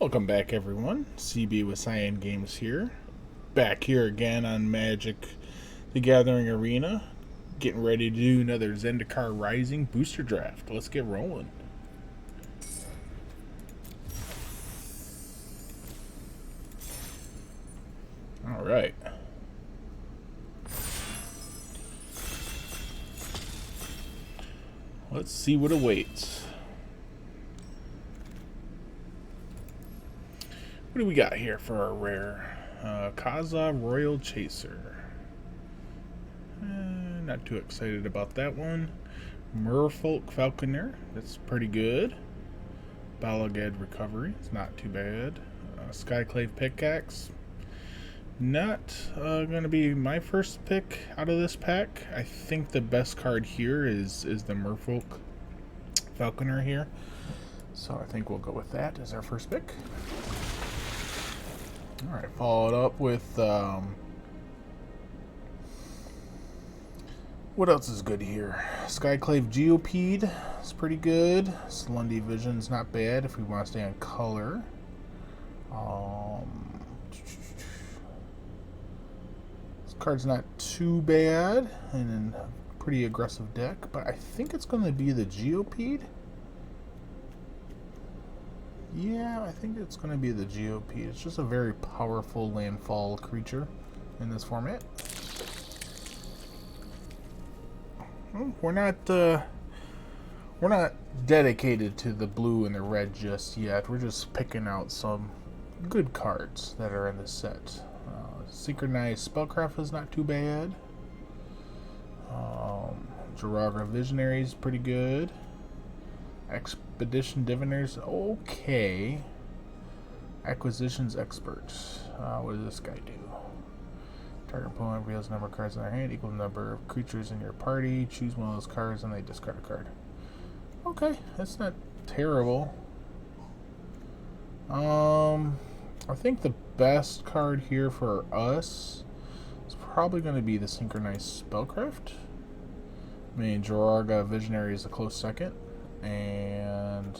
Welcome back, everyone. CB with Cyan Games here. Back here again on Magic the Gathering Arena. Getting ready to do another Zendikar Rising booster draft. Let's get rolling. Alright. Let's see what awaits. What do we got here for our rare? Kaza Royal Chaser. Not too excited about that one. Merfolk Falconer. That's pretty good. Balagad Recovery. It's not too bad. Skyclave Pickaxe. Not going to be my first pick out of this pack. I think the best card here is the Merfolk Falconer here. So I think we'll go with that as our first pick. Alright, followed up with, what else is good here? Skyclave Geopede is pretty good. Slundi Vision's not bad if we want to stay on color. This card's not too bad, and a pretty aggressive deck, but I think it's going to be the Geopede. Yeah, I think it's going to be the Geopede. It's just a very powerful landfall creature in this format. We're not dedicated to the blue and the red just yet. We're just picking out some good cards that are in the set. Synchronized Spellcraft is not too bad. Jaraga Visionary is pretty good. Expedition Diviner's okay. Acquisitions Expert. What does this guy do? Target opponent reveals number of cards in their hand equal to the number of creatures in your party. Choose one of those cards and they discard a card. Okay, that's not terrible. I think the best card here for us is probably going to be the Synchronized Spellcraft. I mean, Jaraga Visionary is a close second. And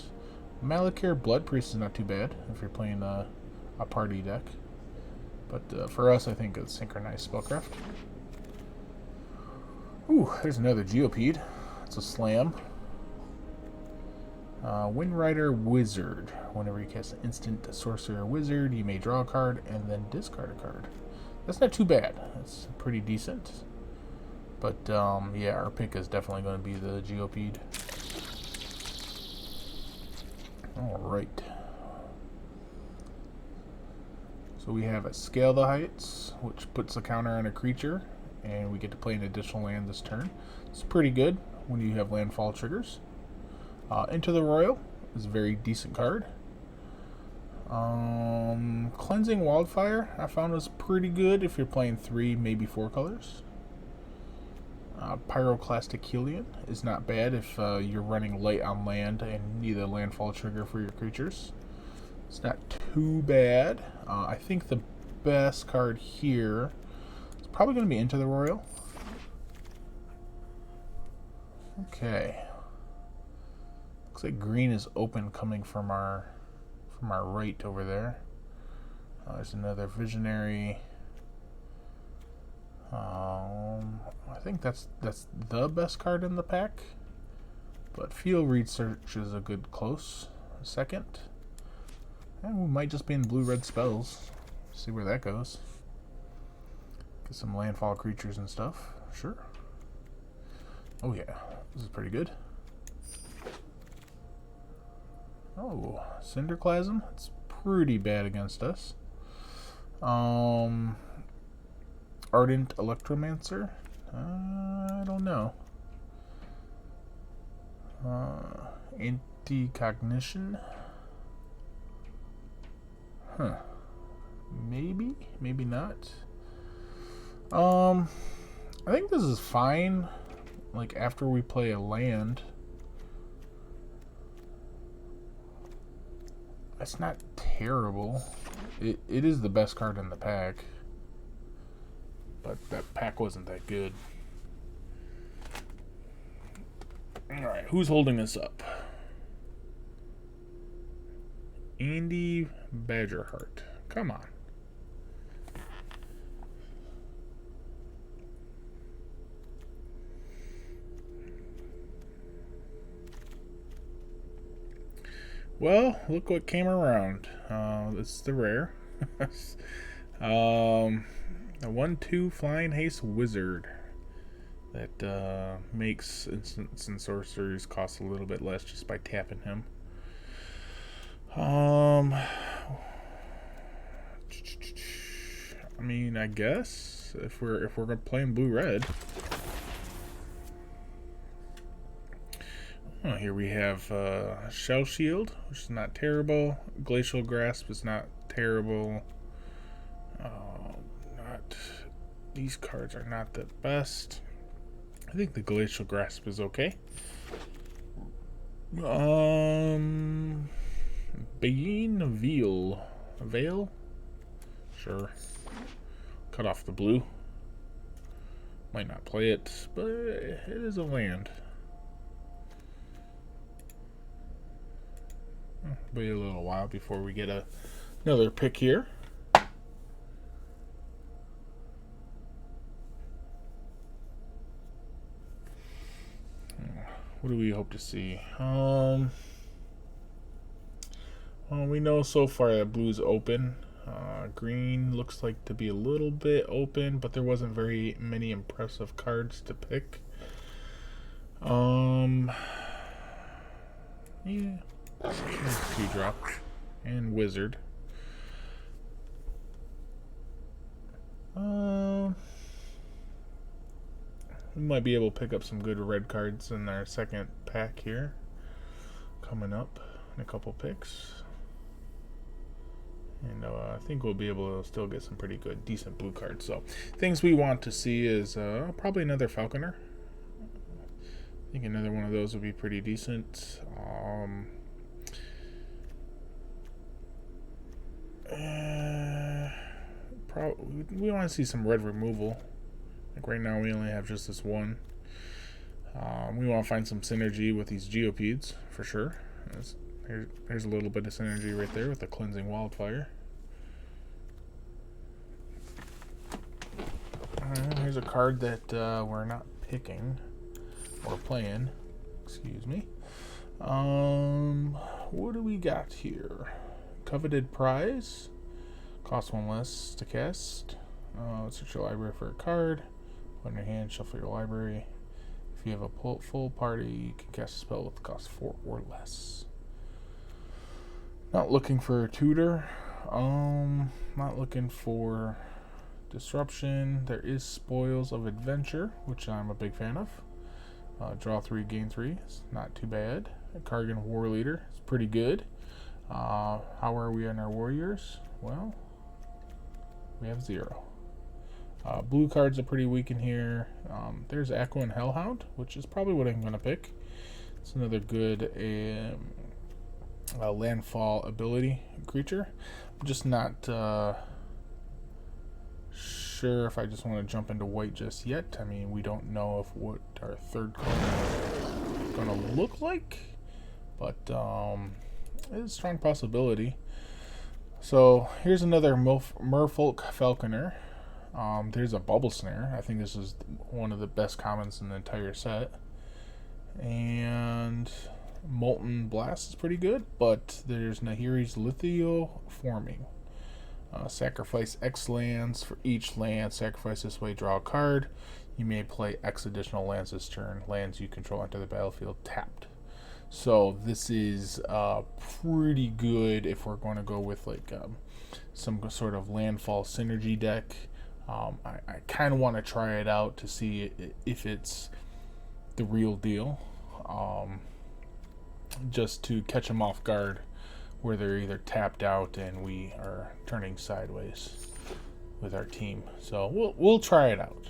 Malakir Blood Priest is not too bad if you're playing a party deck. But for us, I think it's Synchronized Spellcraft. Ooh, there's another Geopede. It's a slam. Windrider Wizard. Whenever you cast an instant sorcerer wizard, you may draw a card and then discard a card. That's not too bad. That's pretty decent. But yeah, our pick is definitely going to be the Geopede. Alright. So we have a Scale the Heights, which puts a counter on a creature, and we get to play an additional land this turn. It's pretty good when you have landfall triggers. Into the Royal is a very decent card. Cleansing Wildfire I found was pretty good if you're playing 3, maybe 4 colors. Pyroclastic Helion is not bad if you're running light on land and need a landfall trigger for your creatures. It's not too bad. I think the best card here is probably going to be Into the Royal. Okay. Looks like green is open coming from our right over there. There's another Visionary. I think that's the best card in the pack, but Field Research is a good close second, and we might just be in blue-red spells. See where that goes. Get some landfall creatures and stuff. Sure. Oh yeah, this is pretty good. Oh, Cinderclasm. It's pretty bad against us. Ardent Electromancer? I don't know. Anti-Cognition? Huh. Maybe? Maybe not. I think this is fine. Like, after we play a land. It's not terrible. It is the best card in the pack. But that pack wasn't that good. Alright, who's holding us up? Andy Badgerheart. Come on. Well, look what came around. This is the rare. A 1/2 Flying Haste Wizard that makes instants and sorceries cost a little bit less just by tapping him. I mean, I guess if we're playing blue red. Oh, here we have Shell Shield, which is not terrible. Glacial Grasp is not terrible. Not these cards are not the best. I think the Glacial Grasp is okay. Bean Veil? Sure. Cut off the blue. Might not play it, but it is a land. Wait a little while before we get another pick here. What do we hope to see? Well, we know so far that blue's open. Green looks like to be a little bit open, but there wasn't very many impressive cards to pick. Yeah. 2-drop and wizard. We might be able to pick up some good red cards in our second pack here. Coming up in a couple picks. And I think we'll be able to still get some pretty good, decent blue cards. So, things we want to see is probably another Falconer. I think another one of those would be pretty decent. We want to see some red removal. Like right now, we only have just this one. We want to find some synergy with these Geopedes for sure. There's a little bit of synergy right there with the Cleansing Wildfire. Here's a card that we're not picking or playing. Excuse me. What do we got here? Coveted Prize. Costs 1 less to cast. Search your library for a card. Put in your hand, shuffle your library. If you have a full party, you can cast a spell with cost 4 or less. Not looking for a tutor. Not looking for disruption. There is Spoils of Adventure, which I'm a big fan of. Draw 3, gain 3. It's not too bad. A Kargan War Leader. It's pretty good. How are we on our warriors? Well, we have 0. Blue cards are pretty weak in here. There's Aqua and Hellhound, which is probably what I'm going to pick. It's another good landfall ability creature. I'm just not sure if I just want to jump into white just yet. I mean, we don't know if what our third color is going to look like, but it's a strong possibility. So here's another Merfolk Falconer. There's a Bubble Snare. I think this is one of the best commons in the entire set. And Molten Blast is pretty good, but there's Nahiri's Lithio Forming. Sacrifice X lands. For each land, sacrifice this way, draw a card. You may play X additional lands this turn. Lands you control enter the battlefield tapped. So this is pretty good if we're going to go with like some sort of landfall synergy deck. I kind of want to try it out to see if it's the real deal. Just to catch them off guard where they're either tapped out and we are turning sideways with our team. So we'll try it out.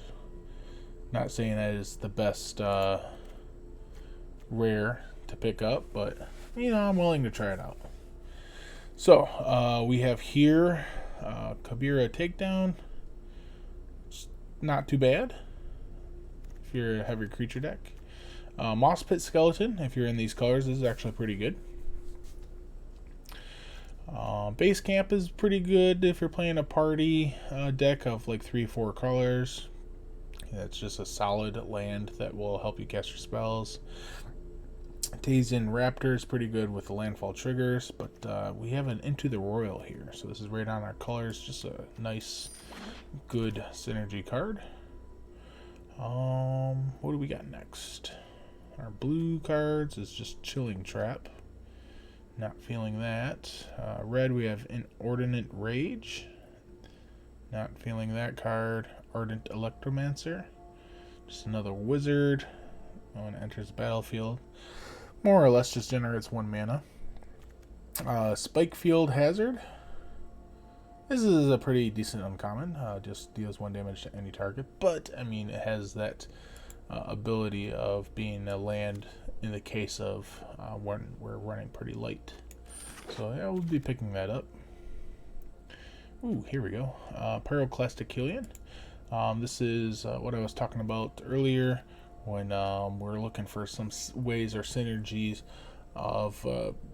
Not saying that is the best rare to pick up, but you know, I'm willing to try it out. So we have here Kabira Takedown. It's not too bad if you're a heavy creature deck. Moss Pit Skeleton, if you're in these colors, this is actually pretty good. Base camp is pretty good if you're playing a party deck of like 3-4 colors. It's just a solid land that will help you cast your spells. Tazen Raptor is pretty good with the landfall triggers, but we have an Into the Royal here, so this is right on our colors. Just a nice, good synergy card. What do we got next? Our blue cards is just Chilling Trap. Not feeling that. Red, we have Inordinate Rage. Not feeling that card. Ardent Electromancer. Just another wizard. When it enters the battlefield, more or less just generates 1 mana. Spikefield Hazard. This is a pretty decent uncommon. Just deals 1 damage to any target. But, I mean, it has that ability of being a land in the case of when we're running pretty light. So, yeah, we'll be picking that up. Ooh, here we go. Pyroclastic Killian. This is what I was talking about earlier when we're looking for some ways or synergies of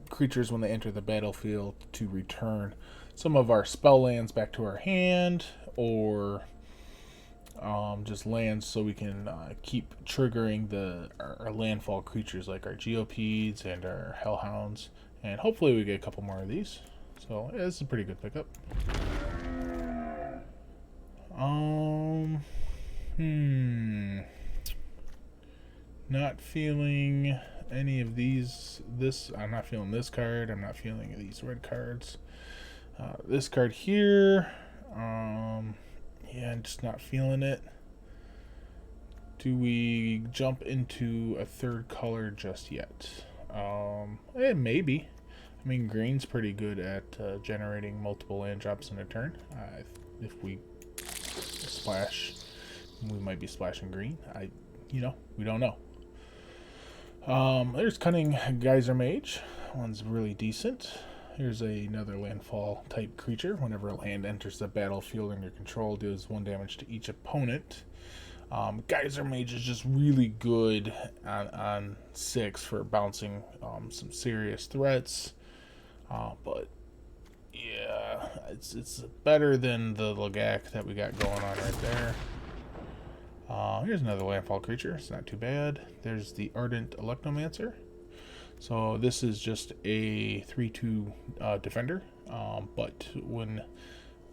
creatures when they enter the battlefield to return some of our spell lands back to our hand, or just lands so we can keep triggering our landfall creatures like our Geopedes and our Hellhounds, and hopefully we get a couple more of these. So yeah, this is a pretty good pickup. Not feeling any of these. I'm not feeling this card. I'm not feeling these red cards. This card here, yeah, I'm just not feeling it. Do we jump into a third color just yet? Maybe. I mean, green's pretty good at generating multiple land drops in a turn. If we splash, we might be splashing green. We don't know. There's Cunning Geyser Mage. One's really decent. Here's another landfall type creature. Whenever a land enters the battlefield under control, deals 1 damage to each opponent. Geyser Mage is just really good on 6 for bouncing some serious threats. But yeah, it's better than the Lagak that we got going on right there. Here's another landfall creature. It's not too bad. There's the Ardent Electromancer. So this is just a 3/2 defender, but when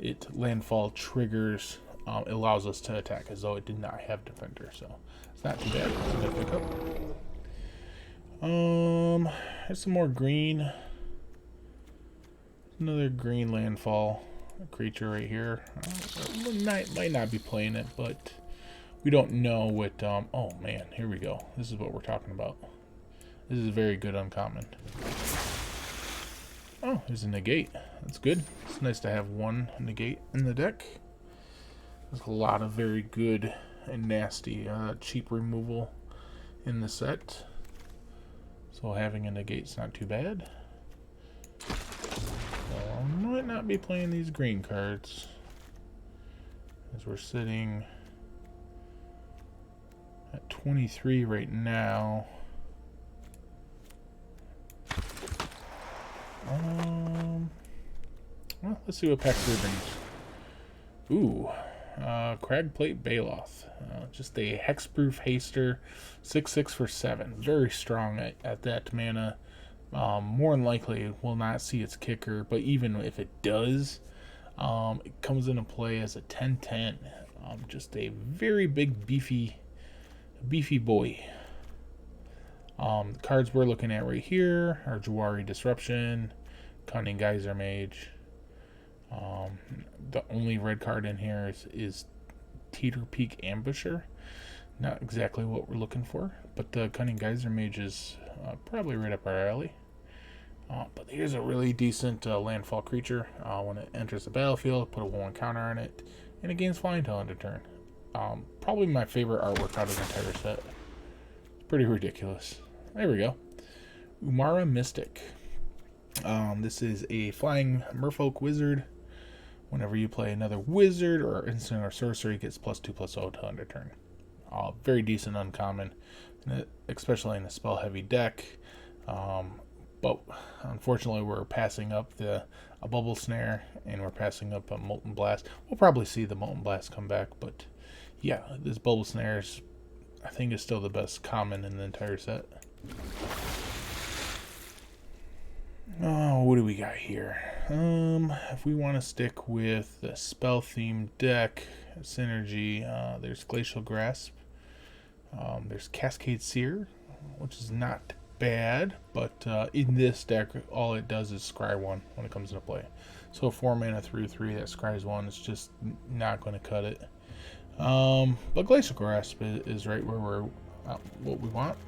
it landfall triggers, it allows us to attack as though it did not have defender. So it's not too bad. It's a good pickup. Here's some more green. Another green landfall creature right here. Might not be playing it, but we don't know what. Oh man, here we go. This is what we're talking about. This is a very good uncommon. Oh, there's a negate. That's good. It's nice to have 1 negate in the deck. There's a lot of very good and nasty cheap removal in the set. So having a negate's not too bad. So I might not be playing these green cards, as we're sitting at 23 right now. Well, let's see what pack 3 brings. Ooh, Cragplate Baloth. Just a hexproof haster, 6/6 for 7. Very strong at that mana. More than likely will not see its kicker, but even if it does, it comes into play as a 10/10. Just a very big, beefy boy. The cards we're looking at right here are Jawari Disruption, Cunning Geyser Mage. The only red card in here is Teeter Peak Ambusher. Not exactly what we're looking for, but the Cunning Geyser Mage is probably right up our alley. But here's a really decent landfall creature. When it enters the battlefield, put a 1 counter on it, and it gains flying till end of turn. Probably my favorite artwork out of the entire set. It's pretty ridiculous. There we go. Umara Mystic. This is a flying merfolk wizard. Whenever you play another wizard or instant or sorcery, it gets +2/+0 to end of turn. Very decent uncommon, especially in a spell heavy deck. But unfortunately, we're passing up the a Bubble Snare, and we're passing up a Molten Blast. We'll probably see the Molten Blast come back, but yeah, this Bubble Snare is, I think, is still the best common in the entire set. Oh, what do we got here? If we want to stick with the spell-themed deck synergy, there's Glacial Grasp. There's Cascade Seer, which is not bad, but in this deck, all it does is scry 1 when it comes into play. So 4 mana 3/3 that scries 1 is just not going to cut it. But Glacial Grasp is right where we're what we want.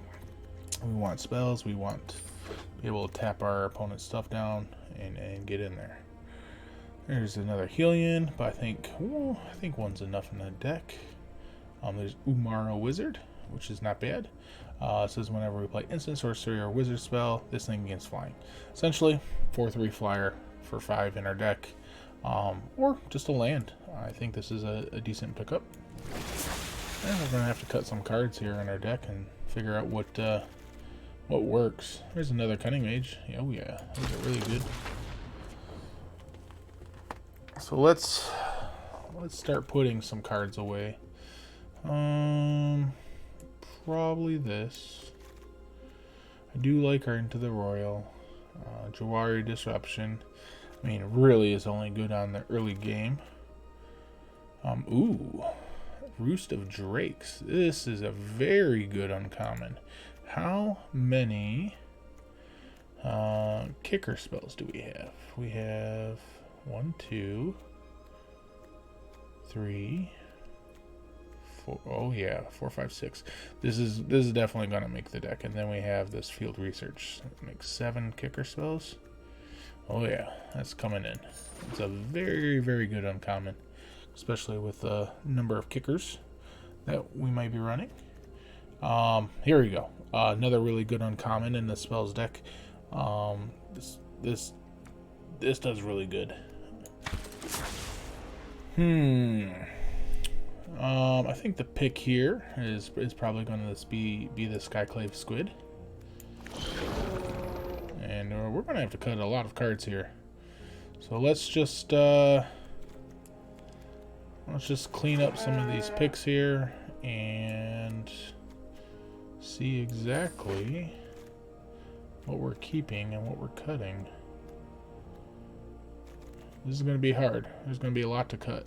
We want spells. We want to be able to tap our opponent's stuff down and get in there. There's another Hylian, but I think one's enough in the deck. There's Umaro Wizard, which is not bad. It says whenever we play instant, sorcery, or wizard spell, this thing gains flying. Essentially, 4/3 flyer for 5 in our deck, or just a land. I think this is a decent pickup. And we're gonna have to cut some cards here in our deck and figure out what works. There's another Cunning Mage. Oh yeah, those are really good. So let's start putting some cards away. Probably this. I do like our Into the Royal. Jawari Disruption. I mean, really is only good on the early game. Ooh. Roost of Drakes. This is a very good uncommon. How many kicker spells do we have? We have 1, 2, 3, 4. Oh yeah, 4, 5, 6. This is definitely gonna make the deck. And then we have this Field Research. It makes 7 kicker spells. Oh yeah, that's coming in. It's a very, very good uncommon, especially with the number of kickers that we might be running. Here we go. Another really good uncommon in the spells deck. This does really good. I think the pick here is probably going to be the Skyclave Squid. And we're going to have to cut a lot of cards here. So let's just clean up some of these picks here and see exactly what we're keeping and what we're cutting. This is going to be hard. There's going to be a lot to cut.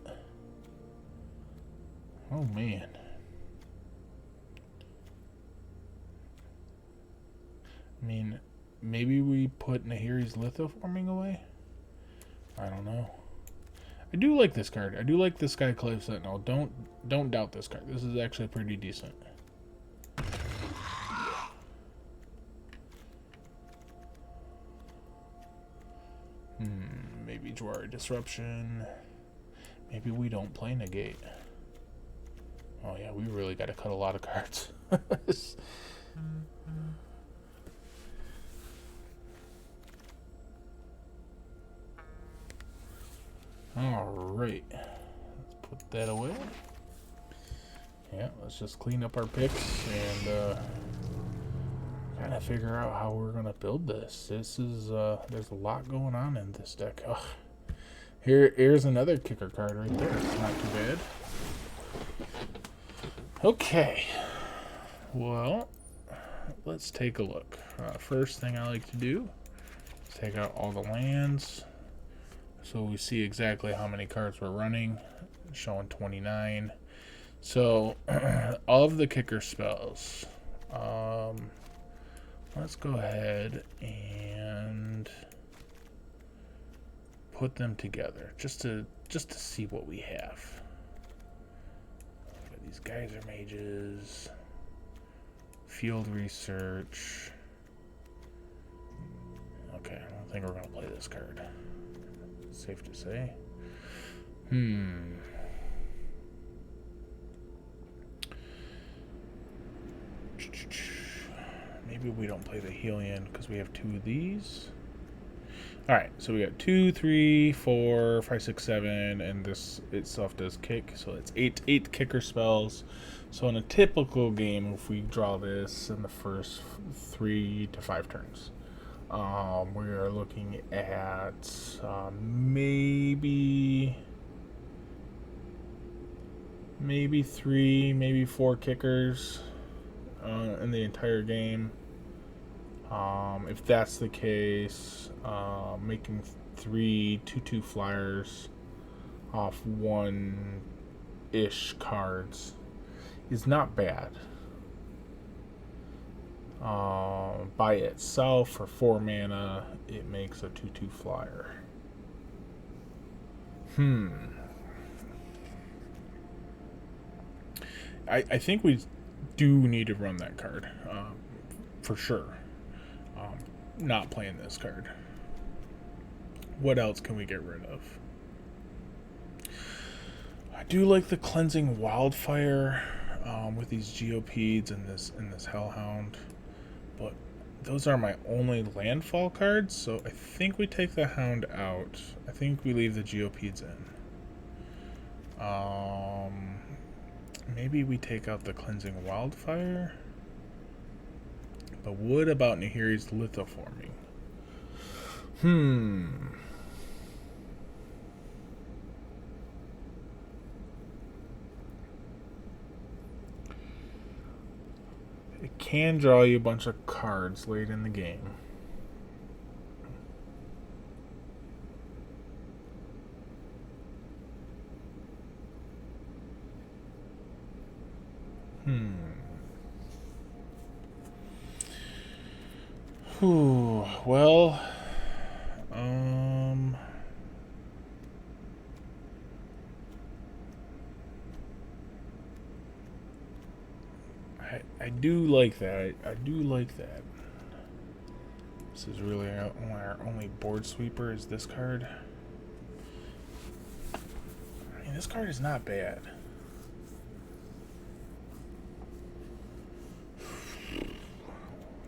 Oh man. I mean, maybe we put Nahiri's Lithoforming away? I don't know. I do like this card. I do like the Skyclave Sentinel. Don't doubt this card. This is actually pretty decent. Maybe Jawari Disruption. Maybe we don't play Negate. Oh yeah, we really got to cut a lot of cards. Alright. Let's put that away. Yeah, let's just clean up our picks and kind of figure out how we're going to build this. This is, there's a lot going on in this deck. Ugh. Here's another kicker card right there. It's not too bad. Okay. Well, let's take a look. First thing I like to do is take out all the lands, so we see exactly how many cards we're running. Showing 29. So all of the kicker spells. Let's go ahead and put them together just to see what we have. These Geyser Mages, Field Research. Okay, I don't think we're gonna play this card. Safe to say. Maybe we don't play the Hylian because we have 2 of these. Alright, so we got 2, 3, 4, 5, 6, 7, and this itself does kick, so it's 8 kicker spells. So in a typical game, if we draw this in the first 3 to 5 turns, We are looking at maybe 3, maybe 4 kickers in the entire game. If that's the case, making 3 2/2 flyers off 1-ish cards is not bad. By itself, for 4 mana, it makes a 2/2 flyer. I think we do need to run that card, for sure. Not playing this card. What else can we get rid of? I do like the Cleansing Wildfire with these Geopedes and this Hellhound, but those are my only landfall cards, so I think we take the Hound out. I think we leave the Geopedes in. Maybe we take out the Cleansing Wildfire. But what about Nahiri's Lithoforming? It can draw you a bunch of cards late in the game. Well, I do like that. I do like that. This is really our only board sweeper is this card. I mean, this card is not bad.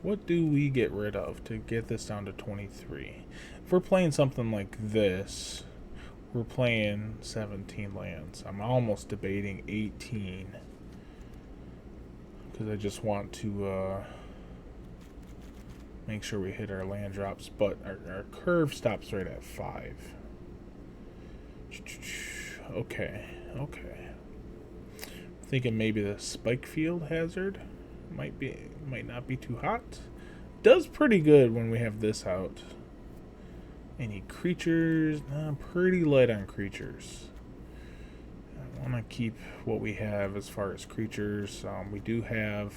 What do we get rid of to get this down to 23? If we're playing something like this, we're playing 17 lands. I'm almost debating 18. Because I just want to make sure we hit our land drops, but our curve stops right at 5. Okay. Thinking maybe the Spike Field Hazard might not be too hot. Does pretty good when we have this out. Any creatures? Pretty light on creatures. I want to keep what we have as far as creatures. We do have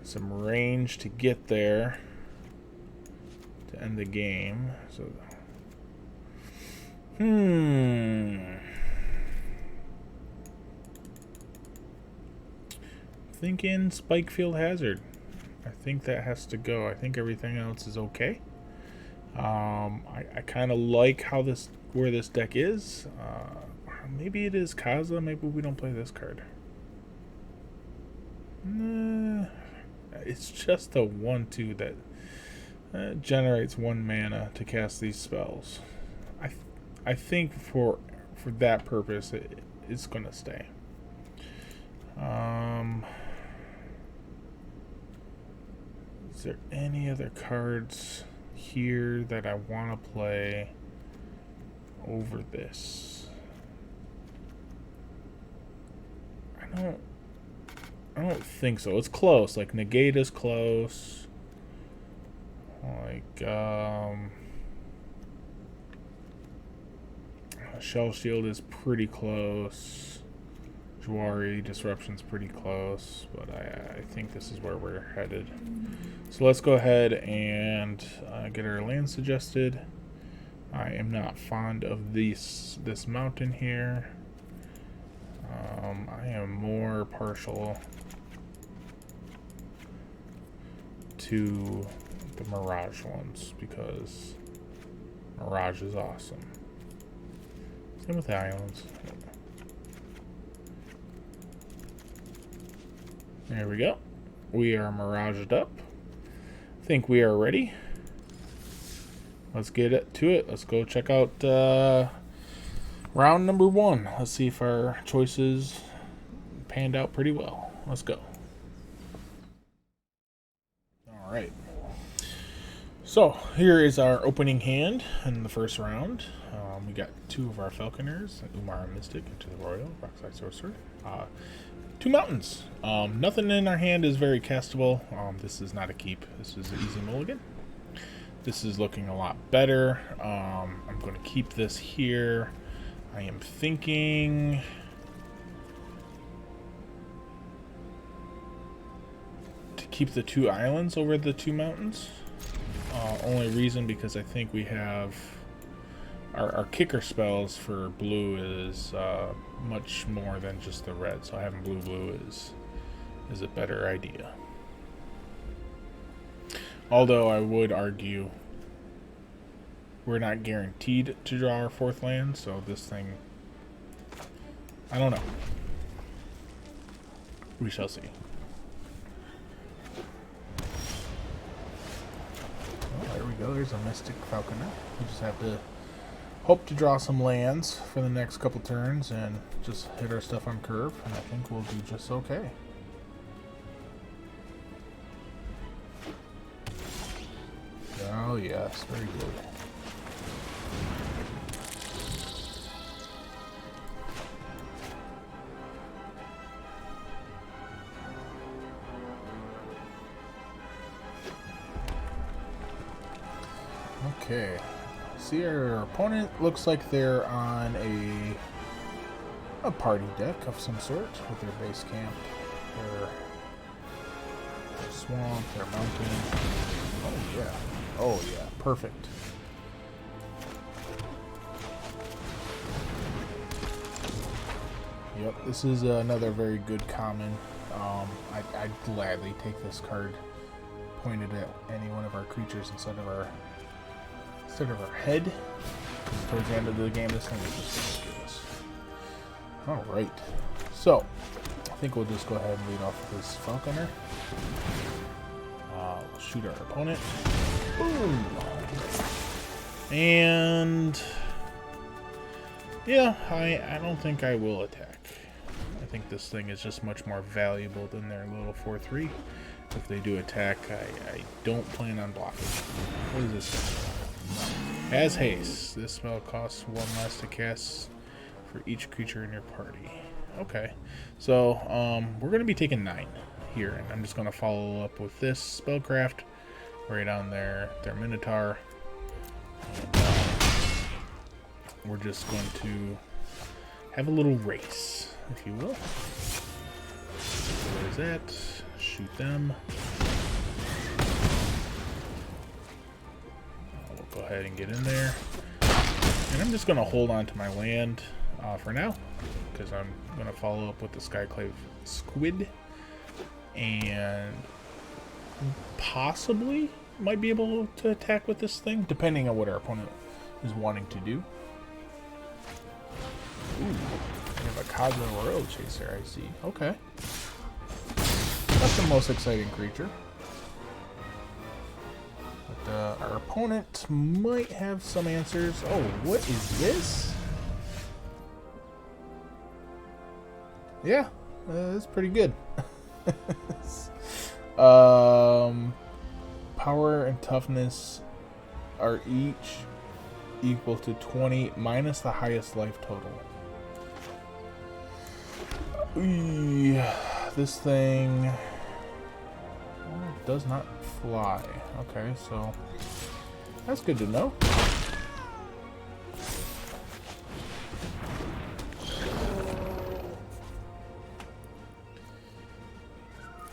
some range to get there to end the game. So, thinking Spike Field Hazard. I think that has to go. I think everything else is okay. I kind of like where this deck is. Maybe it is Kaza. Maybe we don't play this card. It's just a 1/2 that generates 1 mana to cast these spells. I think for that purpose, it's gonna stay. Is there any other cards here that I want to play over this? I don't think so. It's close. Like Negate is close. Like Shell Shield is pretty close. Jawari Disruption's pretty close, but I think this is where we're headed. So let's go ahead and get our land suggested. I am not fond of this mountain here. I am more partial to the Mirage ones because Mirage is awesome. Same with the islands. There we go. We are miraged up. I think we are ready. Let's get to it. Let's go check out round number 1. Let's see if our choices panned out pretty well. Let's go. All right. So here is our opening hand in the first round. We got 2 of our Falconers, Umar Mystic into the Royal, Rockside Sorcerer. 2 mountains. Nothing in our hand is very castable. This is not a keep. This is an easy mulligan. This is looking a lot better. I'm going to keep this here. I am thinking... to keep the 2 islands over the 2 mountains. Only reason because I think we have... Our kicker spells for blue is much more than just the red, so having blue is a better idea. Although I would argue we're not guaranteed to draw our 4th land, so this thing, I don't know. We shall see. Oh, there we go. There's a Mystic Falconer. We just have to hope to draw some lands for the next couple turns and just hit our stuff on curve, and I think we'll do just okay. Oh yes, very good. Okay. See, our opponent looks like they're on a party deck of some sort with their base camp, their swamp, their mountain. Oh yeah, perfect. Yep, this is another very good common. I'd gladly take this card pointed at any one of our creatures instead of our head. Towards the end of the game, this thing is just ridiculous. Alright. So, I think we'll just go ahead and lead off with this Falconer. We'll shoot our opponent. Boom! And... yeah, I don't think I will attack. I think this thing is just much more valuable than their little 4/3. If they do attack, I don't plan on blocking. What is this? As haste, this spell costs 1 less to cast for each creature in your party. Okay, so we're going to be taking 9 here, and I'm just going to follow up with this spellcraft right on their Minotaur. And, we're just going to have a little race, if you will. There's that. Shoot them. Go ahead and get in there, and I'm just going to hold on to my land for now, because I'm going to follow up with the Skyclave Squid, and possibly might be able to attack with this thing, depending on what our opponent is wanting to do. Ooh, we have a Cosmo Royal Chaser, I see. Okay. That's the most exciting creature. Our opponent might have some answers. Oh, what is this? Yeah, that's pretty good. Power and toughness are each equal to 20 minus the highest life total. This thing does not fly. Okay, so that's good to know.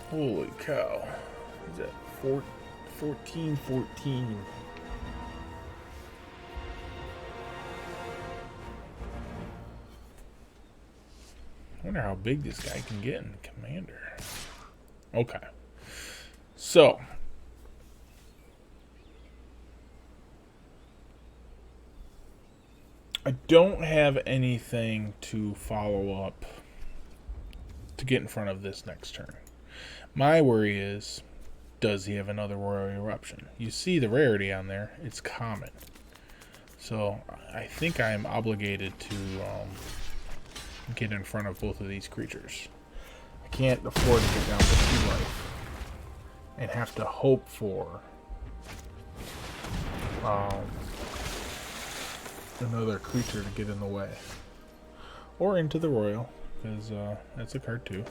Holy cow. Is that 14? I wonder how big this guy can get in Commander. Okay. So, I don't have anything to follow up to get in front of this next turn. My worry is, does he have another Royal Eruption? You see the rarity on there. It's common. So, I think I am obligated to get in front of both of these creatures. I can't afford to get down to 2 life and have to hope for another creature to get in the way. Or into the royal, because that's a card too.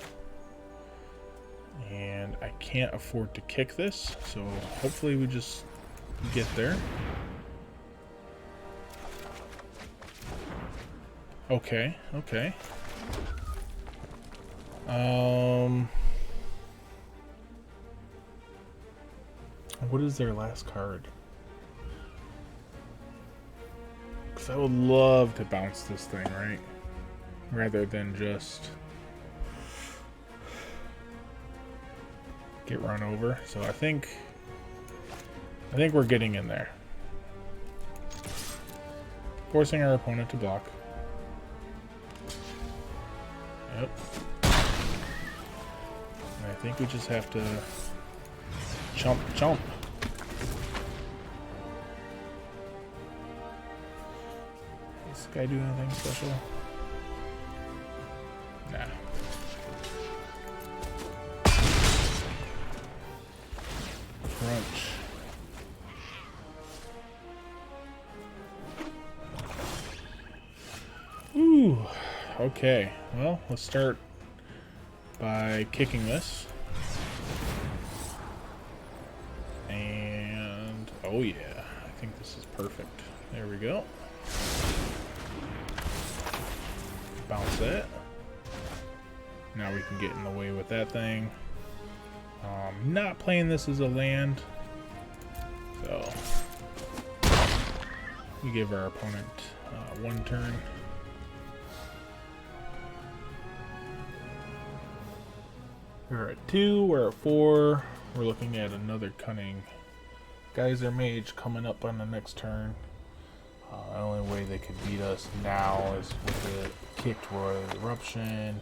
And I can't afford to kick this, so hopefully we just get there. Okay, okay. What is their last card? Because I would love to bounce this thing, right? Rather than just get run over. So I think we're getting in there. Forcing our opponent to block. Yep. And I think we just have to chomp, chomp. Does this guy do anything special? Nah. Crunch. Ooh. Okay. Well, let's start by kicking this. And oh yeah, I think this is perfect. There we go. Bounce that. Now we can get in the way with that thing. Not playing this as a land, so we give our opponent one turn. We're at 2, we're at 4. We're looking at another Cunning Geyser Mage coming up on the next turn. The only way they could beat us now is with the kicked Royal Eruption.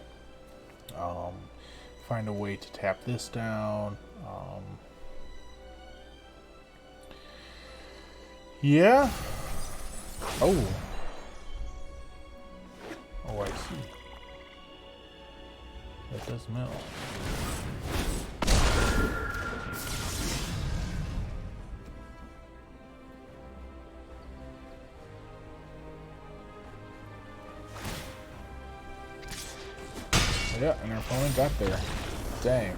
Find a way to tap this down. Yeah. Oh. Oh, I see. That does melt. Yeah, and our opponent got there. Dang.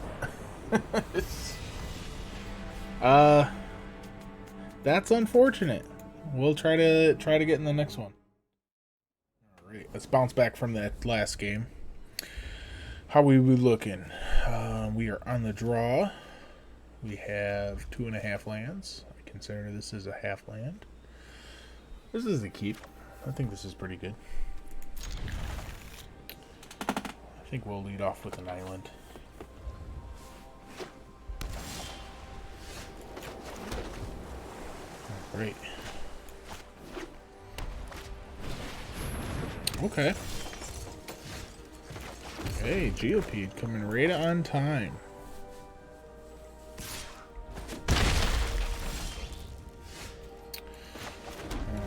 That's unfortunate. We'll try to get in the next one. All right, let's bounce back from that last game. How we looking? We are on the draw. We have 2.5 lands. I consider this as a half land. This is a keep. I think this is pretty good. I think we'll lead off with an island. Great. Okay. Hey, Geopede coming right on time.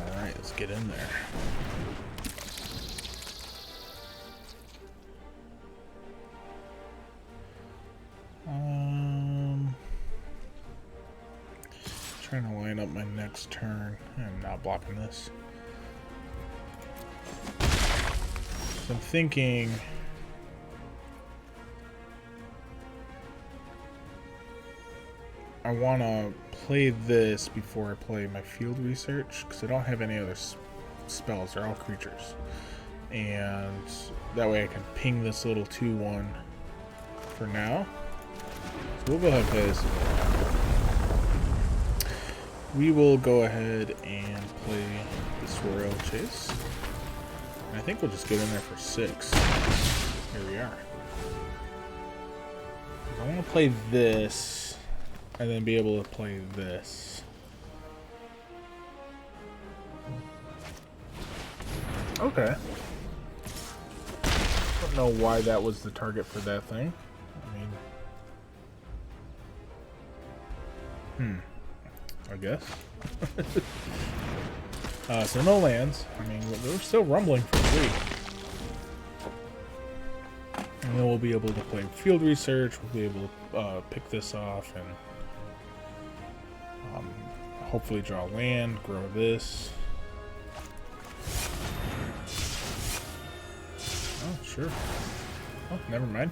Alright, let's get in there. Trying to line up my next turn. I'm not blocking this. So I'm thinking I want to play this before I play my field research because I don't have any other spells. They're all creatures. And that way I can ping this little 2/1 for now. So we'll go ahead and play this. We will go ahead and play this Royal Chase. And I think we'll just get in there for 6. Here we are. I want to play this and then be able to play this. Okay. I don't know why that was the target for that thing. I mean... I guess. So no lands. I mean, we're still rumbling for 3. And then we'll be able to play field research. We'll be able to pick this off and hopefully draw land, grow this. Oh, sure. Oh, never mind.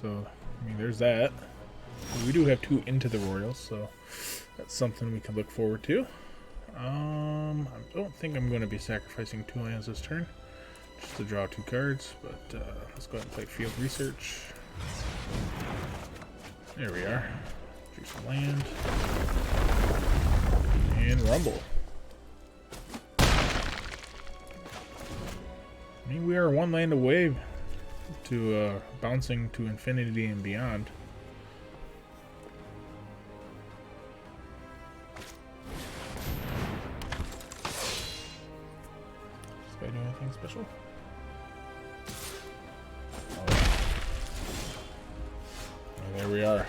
So, I mean, there's that. We do have 2 into the Royals, so that's something we can look forward to. I don't think I'm going to be sacrificing 2 lands this turn, just to draw 2 cards, but let's go ahead and play Field Research. There we are. Drew some land. And Rumble. I mean, we are 1 land away to bouncing to infinity and beyond. Does this guy do anything special? Oh. And there we are.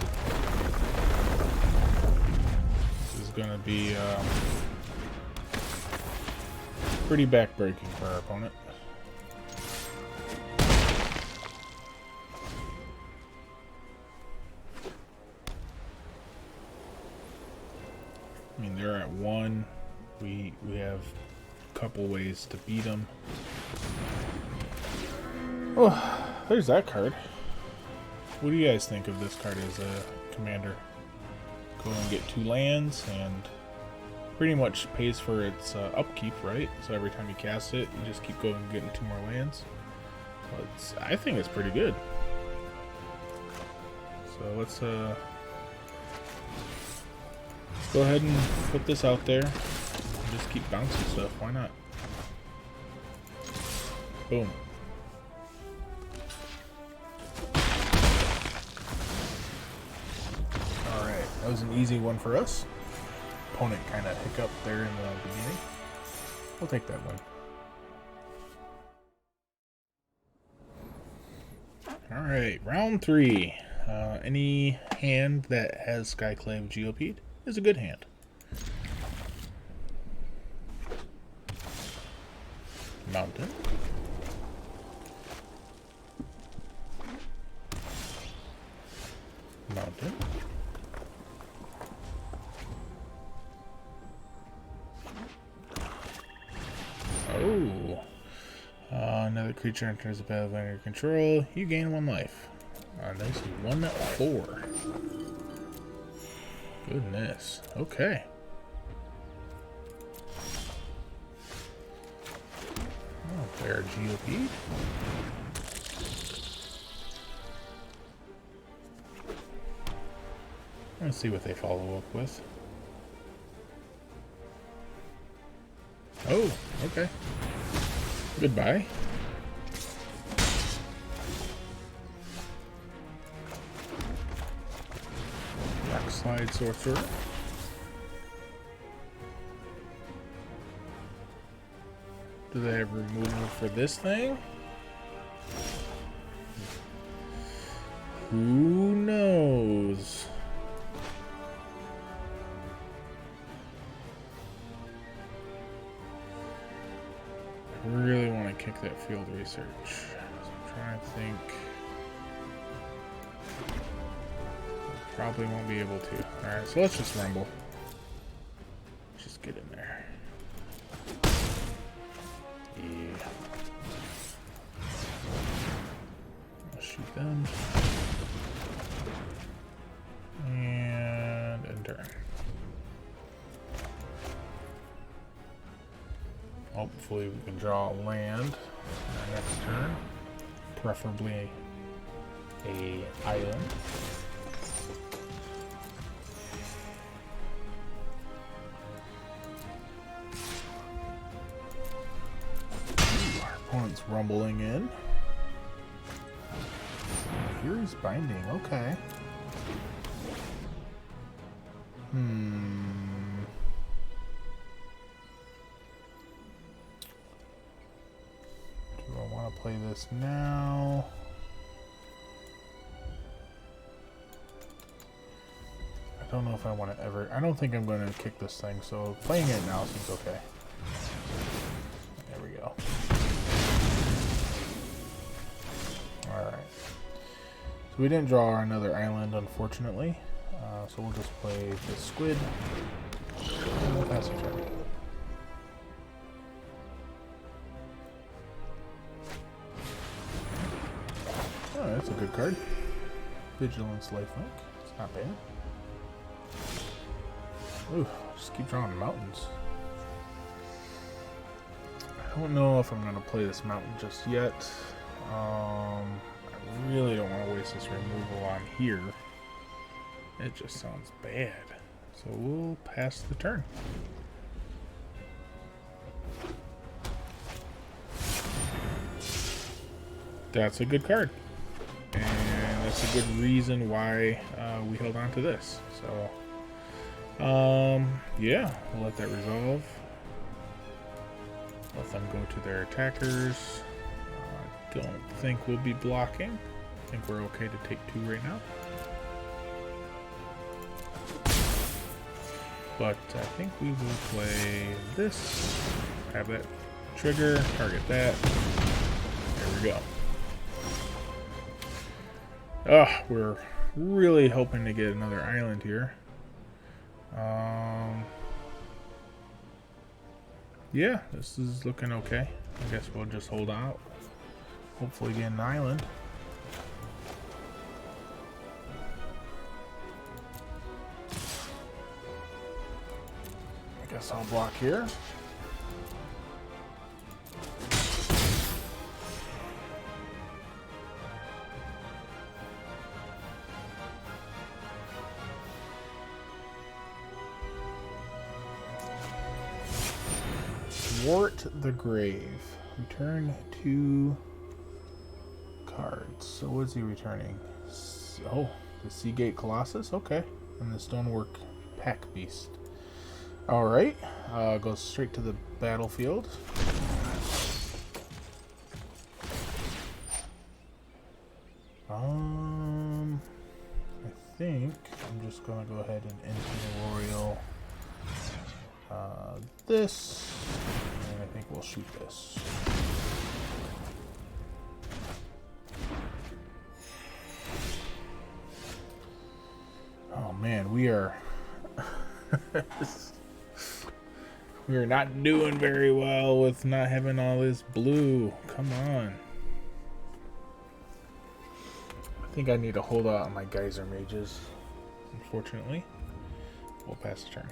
This is going to be pretty backbreaking for our opponent. I mean, they're at 1. We have a couple ways to beat them. Oh, there's that card. What do you guys think of this card as a commander? Go and get 2 lands and pretty much pays for its upkeep, right? So every time you cast it, you just keep going and getting 2 more lands. So I think it's pretty good. So let's go ahead and put this out there and just keep bouncing stuff. Why not? Boom. Alright, that was an easy one for us. Opponent kind of hiccuped there in the beginning. We'll take that one. Alright, round 3. Any hand that has Skyclave GOP'd is a good hand. Mountain. Mountain. Oh. Another creature enters the battlefield under your control. You gain 1 life. Nice 1/4. Goodness. Okay. Oh, player GOP. Let's see what they follow up with. Oh, okay. Goodbye. Rock Slide Sorcerer. Do they have removal for this thing? Who knows? I really want to kick that Field Research. So I'm trying to think. Probably won't be able to. Alright, so let's just rumble. Just get in there. Yeah. I'll shoot them. And end turn. Hopefully we can draw a land our next turn. Preferably a island. Opponent's rumbling in. Fury's Binding, okay. Do I want to play this now? I don't know if I want to ever. I don't think I'm going to kick this thing, so playing it now seems okay. There we go. Alright. So we didn't draw another island, unfortunately. So we'll just play the Squid. And we'll pass a turn. Oh, that's a good card. Vigilance Lifelink. It's not bad. Ooh, just keep drawing mountains. I don't know if I'm going to play this mountain just yet. I really don't want to waste this removal on here. It just sounds bad. So we'll pass the turn. That's a good card. And that's a good reason why we held on to this. So, yeah, we'll let that resolve. Let them go to their attackers. I don't think we'll be blocking. I think we're okay to take 2 right now. But I think we will play this. Have that trigger, target that. There we go. Oh, we're really hoping to get another island here. Yeah, this is looking okay. I guess we'll just hold out. Hopefully get an island. I guess I'll block here. Thwart the Grave. Return 2 cards. So what's he returning? Oh, the Seagate Colossus? Okay. And the Stonework Pack Beast. Alright. Goes straight to the battlefield. I think I'm just gonna go ahead and enter the Royal. This, and I think we'll shoot this. Oh man, we are we are not doing very well with not having all this blue. Come on. I think I need to hold out on my Geyser Mages, unfortunately. We'll pass the turn.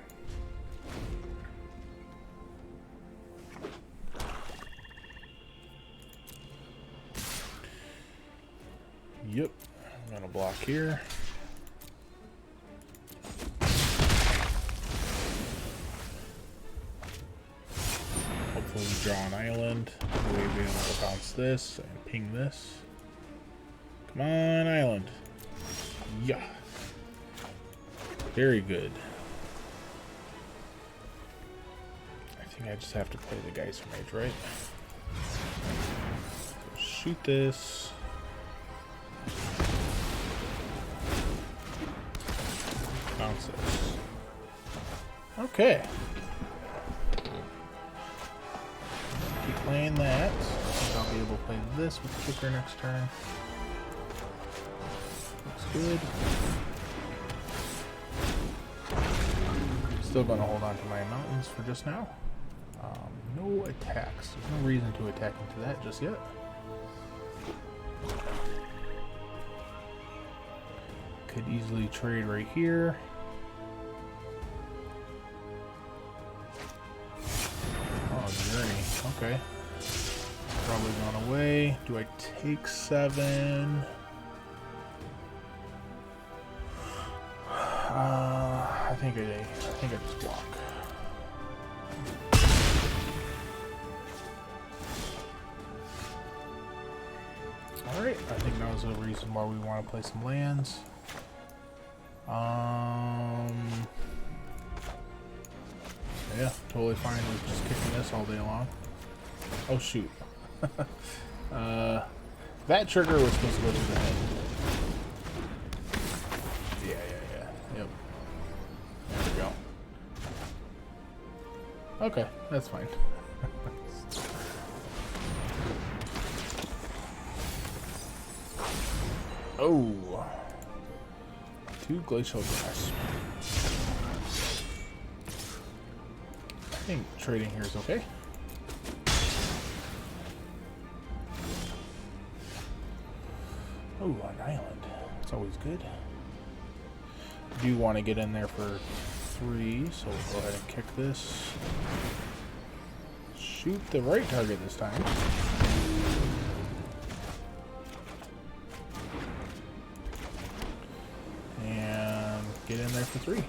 Yep, I'm gonna block here. Hopefully we draw an island. We'll be able to bounce this and ping this. Come on, island. Yeah. Very good. I think I just have to play the Geyser Mage, right? Shoot this. Bounce this. Okay. Keep playing that. I think I'll be able to play this with kicker next turn. Looks good. Still going to hold on to my mountains for just now. No attacks. There's no reason to attack into that just yet. Could easily trade right here. Oh, Journey. Okay. Probably gone away. Do I take 7? I think I just block. Alright, I think that was a reason why we want to play some lands. Yeah, totally fine with just kicking this all day long. Oh shoot. That trigger was supposed to go to the head. Yeah. Yep. There we go. Okay, that's fine. Oh. 2 Glacial Grass. think trading here is okay. Oh, an island. It's always good. Do want to get in there for 3, so we'll go ahead and kick this. Shoot the right target this time. And get in there for 3.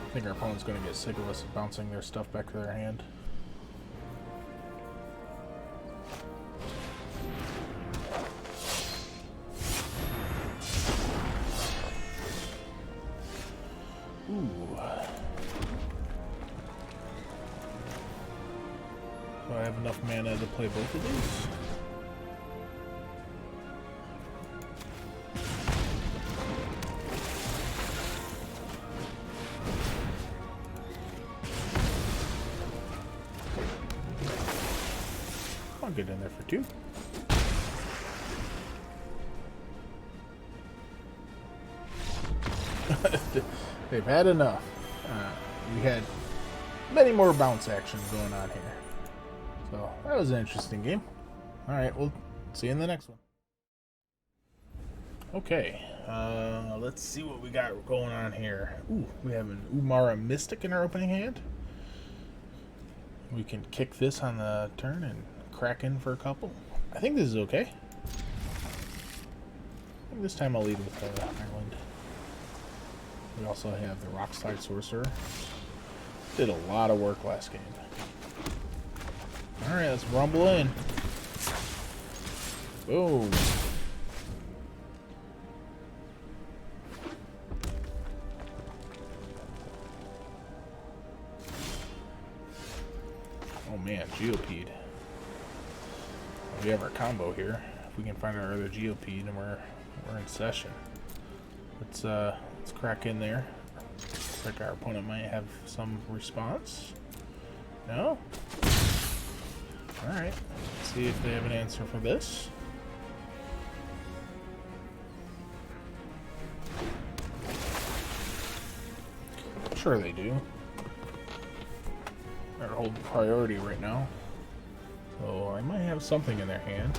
I think our opponent's going to get sick of us bouncing their stuff back to their hand. Ooh. Do I have enough mana to play both of these? I'll get in there for 2. They've had enough. We had many more bounce actions going on here. So that was an interesting game. Alright, we'll see you in the next one. Okay, let's see what we got going on here. Ooh, we have an Umara Mystic in our opening hand. We can kick this on the turn and crack in for a couple. I think this is okay. I think this time I'll lead with the island. We also have the Rockslide Sorcerer. Did a lot of work last game. Alright, let's rumble in. Boom. Oh man, Geopede. We have our combo here. If we can find our other Geopede, and we're in session. Let's crack in there. Looks like our opponent might have some response. No? Alright. Let's see if they have an answer for this. Sure they do. They're holding priority right now. So I might have something in their hand.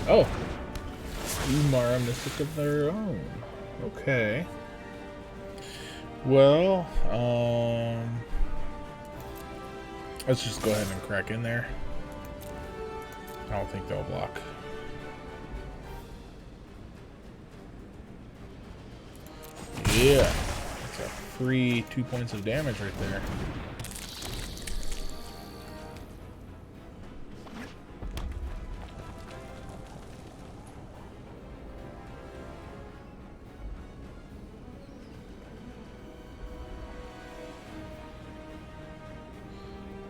Oh! Umara Mystic of their own. Okay. Well, let's just go ahead and crack in there. I don't think they'll block. Yeah. That's a free 2 points of damage right there.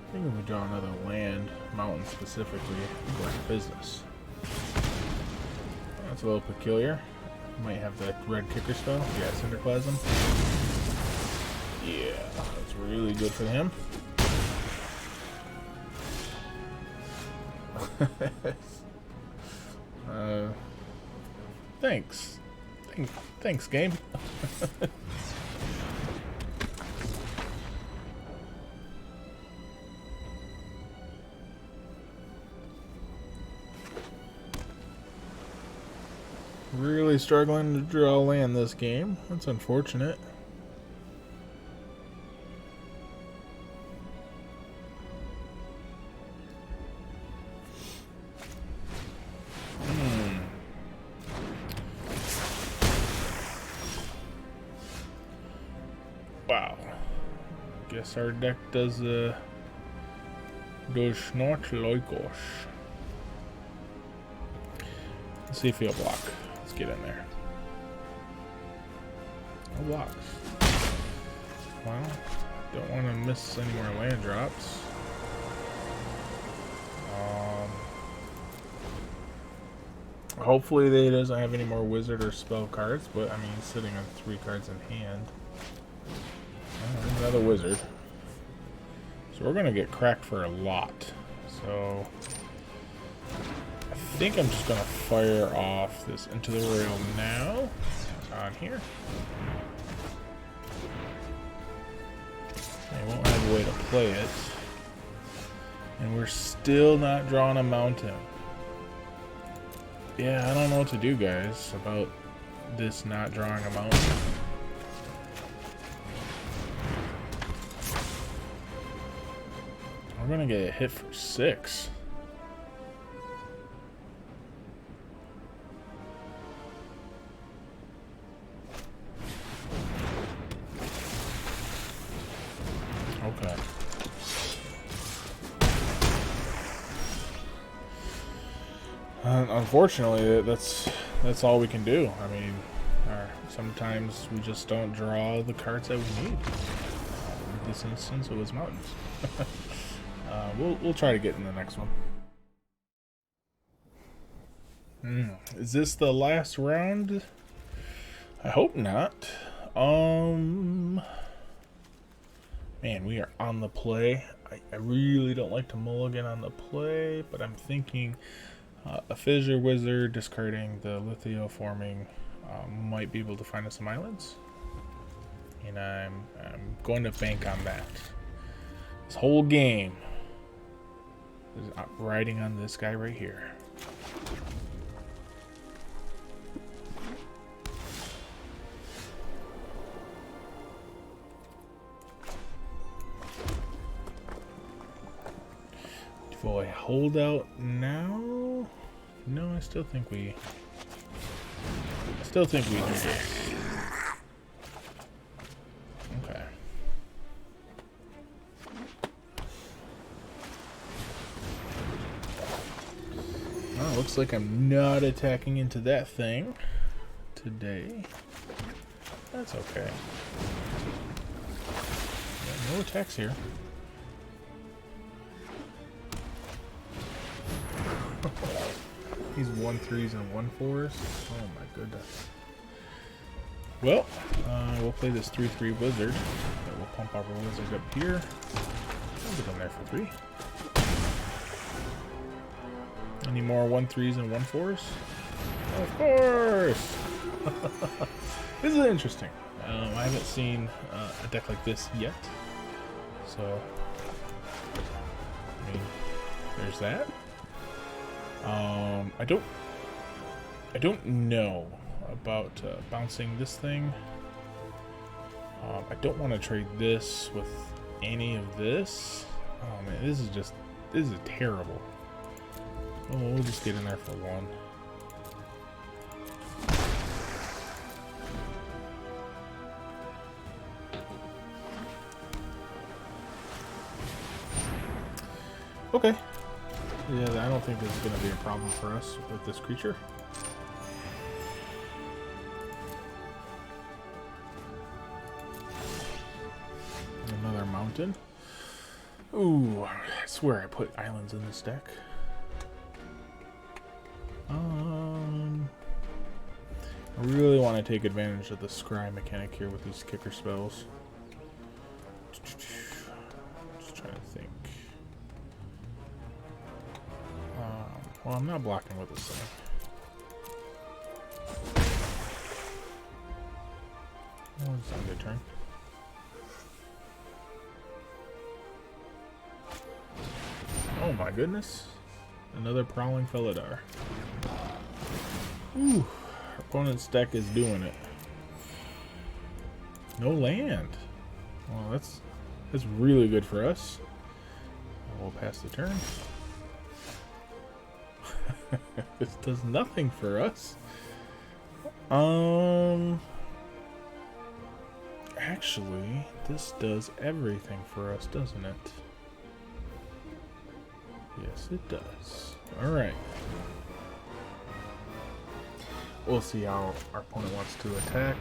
I think if we draw another land, mountain specifically, we're in business. That's a little peculiar. Might have that red kicker spell. Yeah, Cinderplasm. Yeah, that's really good for him. Thanks. Thanks, game. Really struggling to draw land this game. That's unfortunate. Wow. Guess our deck does not like us. Let's see if he'll block. Let's get in there. No blocks. Well, don't want to miss any more land drops. Hopefully they doesn't have any more wizard or spell cards, but I mean he's sitting on 3 cards in hand. Another wizard. So we're gonna get cracked for a lot. So I I think I'm just gonna fire off this Into the Realm now. On here. I won't have a way to play it. And we're still not drawing a mountain. Yeah, I don't know what to do, guys, about this not drawing a mountain. We're gonna get hit for 6. Okay. Unfortunately, that's all we can do. I mean, sometimes we just don't draw the cards that we need. In this instance, it was mountains. We'll try to get in the next one. Is this the last round? I hope not. Man, we are on the play. I really don't like to mulligan on the play, but I'm thinking a Fissure Wizard discarding the Lithio forming might be able to find us some islands. And I'm going to bank on that. This whole game is riding on this guy right here. Do I hold out now? No, I still think we do this. Okay. Well, looks like I'm not attacking into that thing today. That's okay. Yeah, no attacks here. These 1/3s and 1/4s. Oh my goodness. Well, we'll play this 3/3 wizard. That will pump our wizard up here. I'll get him there for 3. Any more 1/3s and 1/4s? Of course! This is interesting. I haven't seen a deck like this yet. So, I mean, there's that. I don't know about bouncing this thing. I don't want to trade this with any of this. Oh man, this is terrible. Oh, we'll just get in there for 1. Okay. Yeah, I don't think this is going to be a problem for us with this creature. Another mountain. Ooh, I swear I put islands in this deck. I really want to take advantage of the scry mechanic here with these kicker spells. Just trying to think. Well, I'm not blocking with this thing. Oh, it's not a good turn. Oh my goodness. Another Prowling Felidar. Ooh, our opponent's deck is doing it. No land. Well, that's really good for us. We'll pass the turn. This does nothing for us. Actually, this does everything for us, doesn't it? Yes, it does. Alright. We'll see how our opponent wants to attack.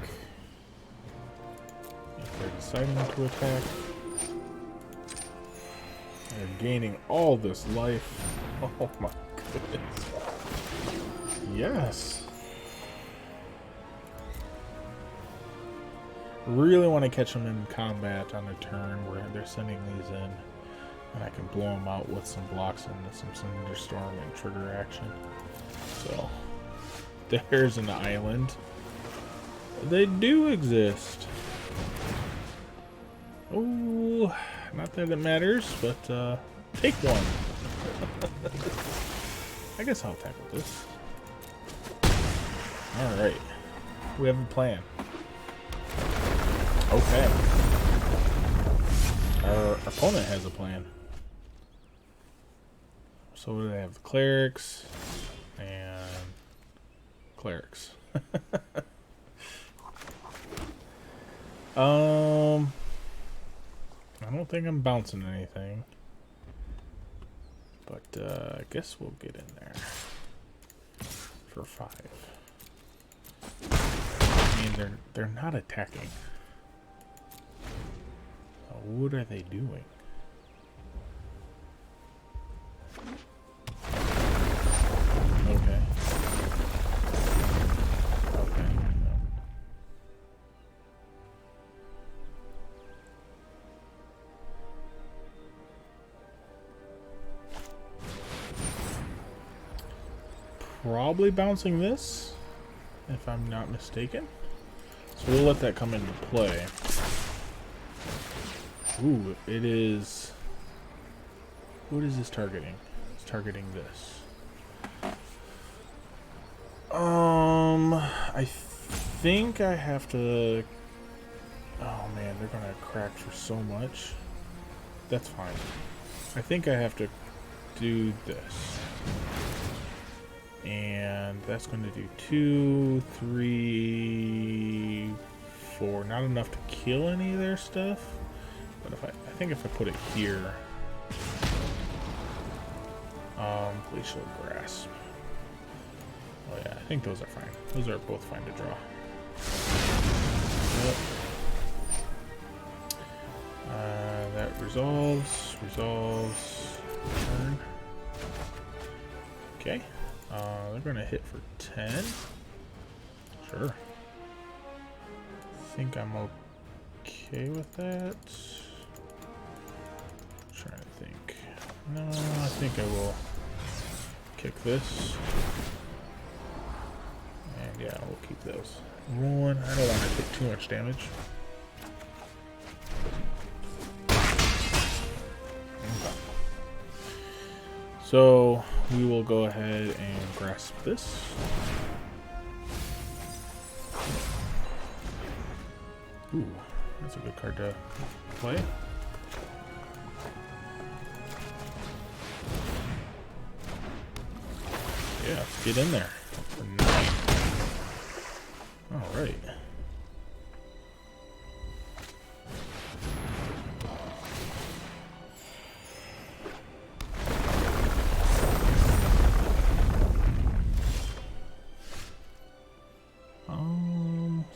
If they're deciding to attack. They're gaining all this life. Oh my goodness. Yes. Really want to catch them in combat on a turn where they're sending these in. And I can blow them out with some blocks and some thunderstorm and trigger action. So there's an island. They do exist. Oh, not that it matters, but take one. I guess I'll tackle this. Alright. We have a plan. Okay. Our opponent has a plan. So they have clerics and clerics. I don't think I'm bouncing anything, but I guess we'll get in there for 5. I mean, they're not attacking. What are they doing? Okay. Okay. Probably bouncing this, if I'm not mistaken. So we'll let that come into play. Ooh, it is... What is this targeting? It's targeting this. I think I have to... Oh man, they're gonna crack for so much. That's fine. I think I have to do this. And that's going to do 2, 3, 4. Not enough to kill any of their stuff. But if I think if I put it here, glacial grasp. Oh yeah, I think those are fine. Those are both fine to draw. Yep. That resolves. Turn. Okay. They're gonna hit for 10. Sure. I think I'm okay with that. Trying to think. No, I think I will kick this. And yeah, we'll keep those rolling. I don't want to take too much damage. Okay. So we will go ahead and grasp this. Ooh, that's a good card to play. Yeah, let's get in there. For 9. Alright.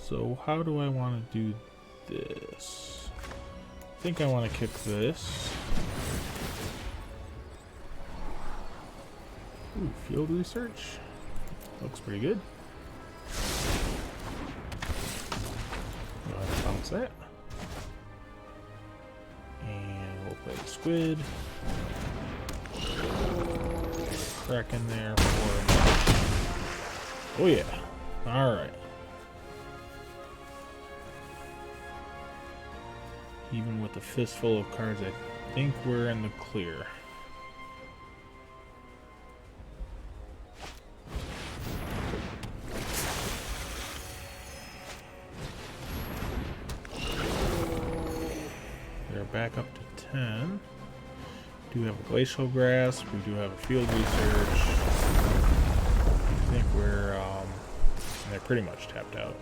So how do I want to do this? I think I want to kick this. Ooh, field research. Looks pretty good. Go ahead and bounce that. And we'll play the squid. Crack in there for... Oh yeah. Alright. Even with a fistful of cards, I think we're in the clear. They're back up to 10. We do have a glacial grasp. We do have a field research. I think we're they're pretty much tapped out.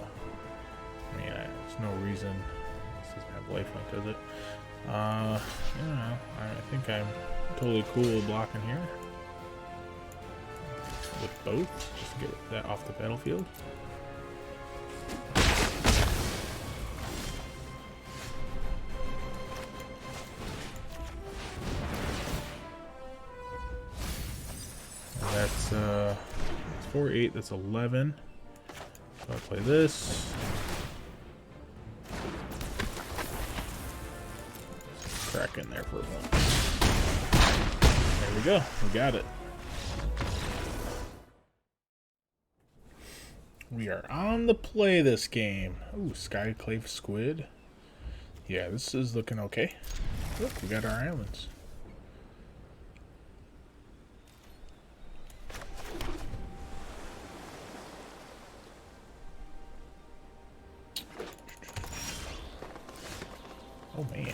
I mean, there's no reason. Doesn't have lifelink, does it? I think I'm totally cool with blocking here. With both, just to get that off the battlefield. And that's 4, 8, that's 11. So I'll play this. Crack in there for 1. There we go. We got it. We are on the play this game. Ooh, Skyclave Squid. Yeah, this is looking okay. Look, we got our islands. Oh man.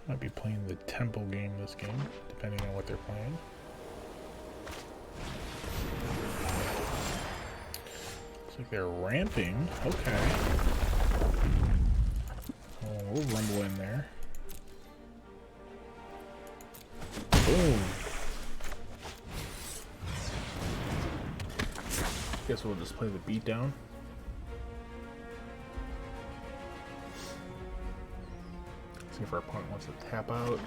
Might be playing the temple game this game, depending on what they're playing. Looks like they're ramping. Okay. Oh, we'll rumble in there. Boom. Guess we'll just play the beatdown. See if our opponent wants to tap out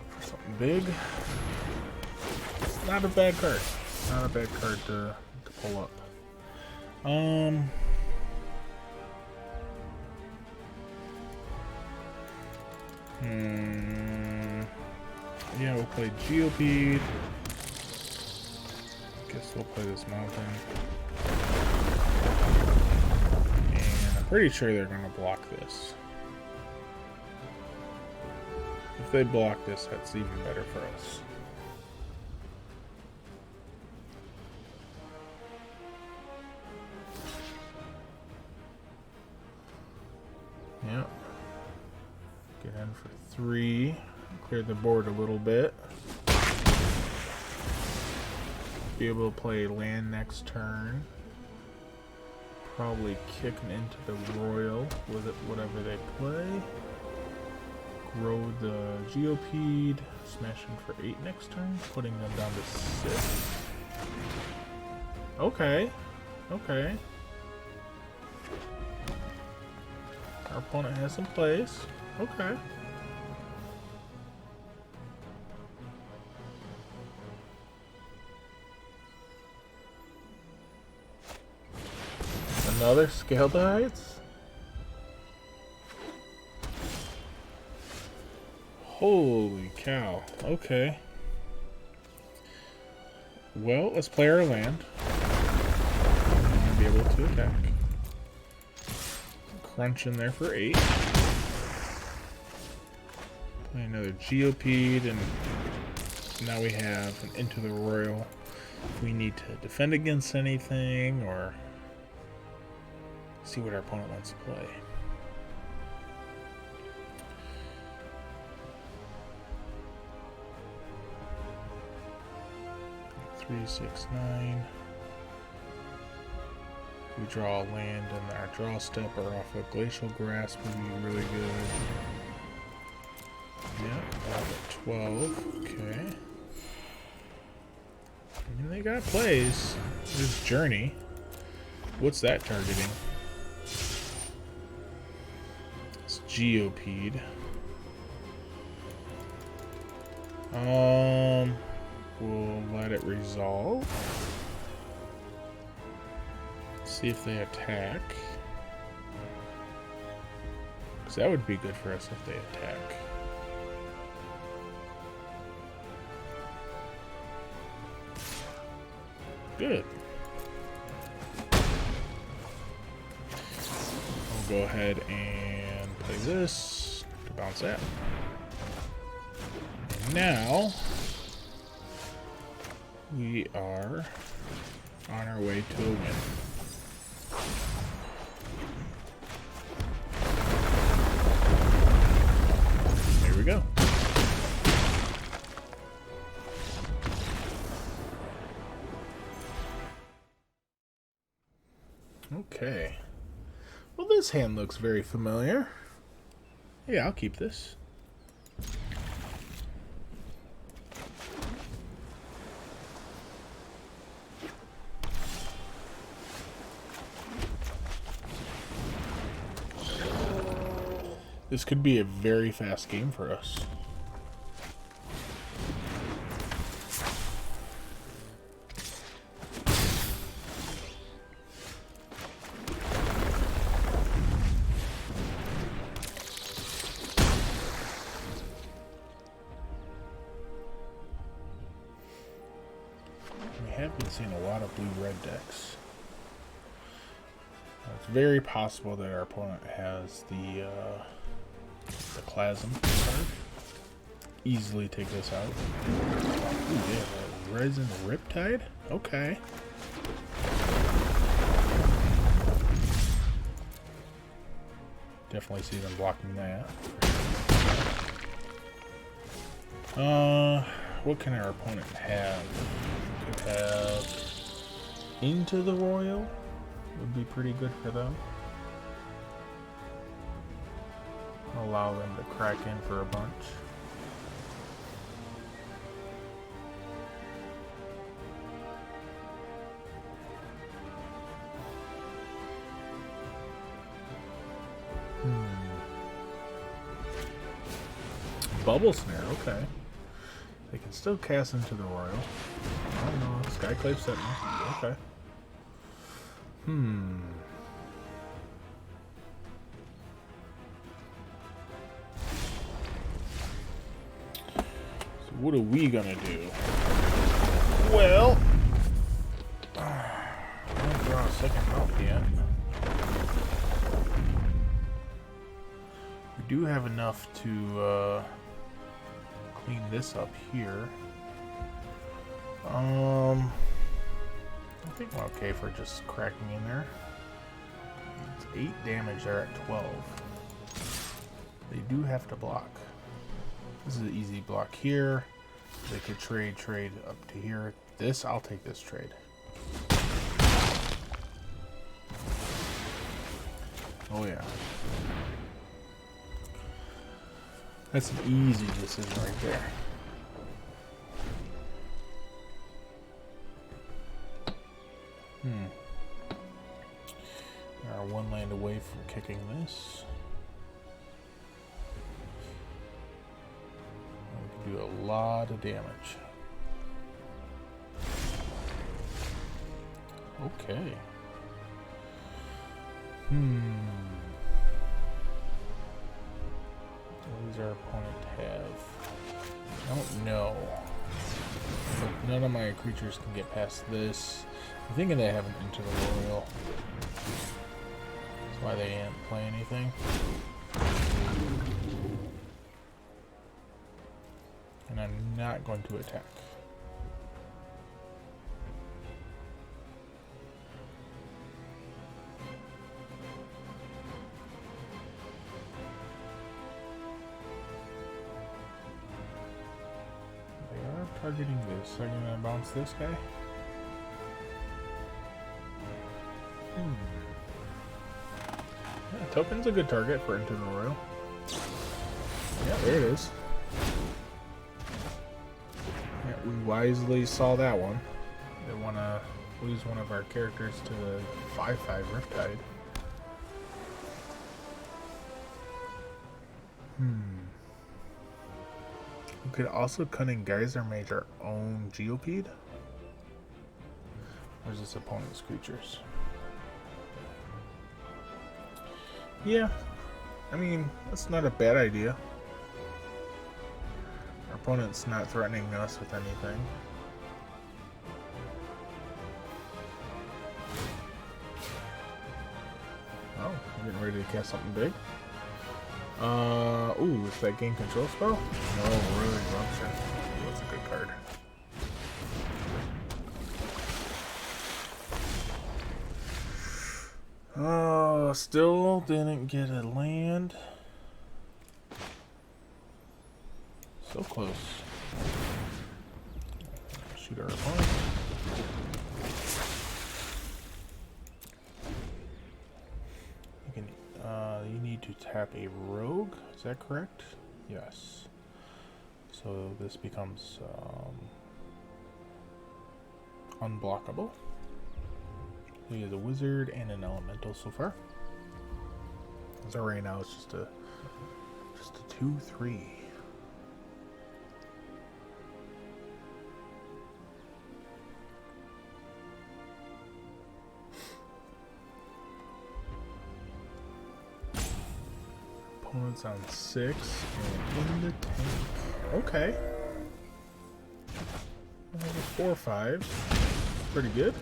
for something big. Not a bad card. Not a bad card to pull up. Yeah, we'll play Geopede. Guess we'll play this mountain. And I'm pretty sure they're gonna block this. If they block this, that's even better for us. Yep. Get in for 3. Clear the board a little bit. Be able to play land next turn. Probably kicking into the royal with it, whatever they play. Grow the Geopede. Smashing for 8 next turn. Putting them down to 6. Okay. Okay. Our opponent has some plays. Okay. Another Scale to Heights? Holy cow. Okay. Well, let's play our land. And be able to attack. Crunch in there for 8. Play another Geopede, and now we have an Into the Royal. If we need to defend against anything, or see what our opponent wants to play. Three, 6, 9. We draw a land, and our draw step or off a Glacial Grasp would be really good. Yeah, 12. Okay. I mean, they got plays. There's Journey. What's that targeting? It's Geopede. We'll let it resolve. See if they attack. Because that would be good for us if they attack. Good. I'll go ahead and play this to bounce that. And now we are on our way to a win. Here we go. Okay. Well, this hand looks very familiar. Yeah, I'll keep this. This could be a very fast game for us. have been seeing a lot of blue-red decks. It's very possible that our opponent has the Clasm card. Easily take this out. Ooh, yeah, Resin Riptide? Okay. Definitely see them blocking that. What can our opponent have? Could have Into the Royal. Would be pretty good for them. Allow them to crack in for a bunch. Bubble Snare, okay. They can still cast Into the Royal. I don't know, Skyclave Sentinel. Okay. So what are we gonna do? Well, I don't draw a second mount yet. We do have enough to clean this up here. I think I'm okay for just cracking in there. It's 8 damage, they're at 12. They do have to block. This is an easy block here. They could trade up to here. This, I'll take this trade. Oh yeah. That's an easy decision right there. We are 1 land away from kicking this. We can do a lot of damage. Okay. What does our opponent have? I don't know. But none of my creatures can get past this. I'm thinking they haven't Into the Royal. That's why they didn't play anything. And I'm not going to attack. They are targeting this. So I'm going to bounce this guy. Yeah, Token's a good target for Into the Royal. Yeah, there it is. Yeah, we wisely saw that one. They want to lose one of our characters to the 5/5 Riptide. We could also Cunning Geyser Mage our own Geopede. Where's this opponent's creatures? Yeah, I mean, that's not a bad idea. Our opponent's not threatening us with anything. Oh, I'm getting ready to cast something big. Ooh, is that game control spell? No, really, Rupture. That's a good card. Oh, still didn't get a land. So close. Shoot our opponent. You need to tap a rogue, is that correct? Yes. So this becomes unblockable. We have a wizard and an elemental so far. So right now it's just a 2/3. Opponent's on 6 and in the tank. Okay. I have a 4/5. pretty good.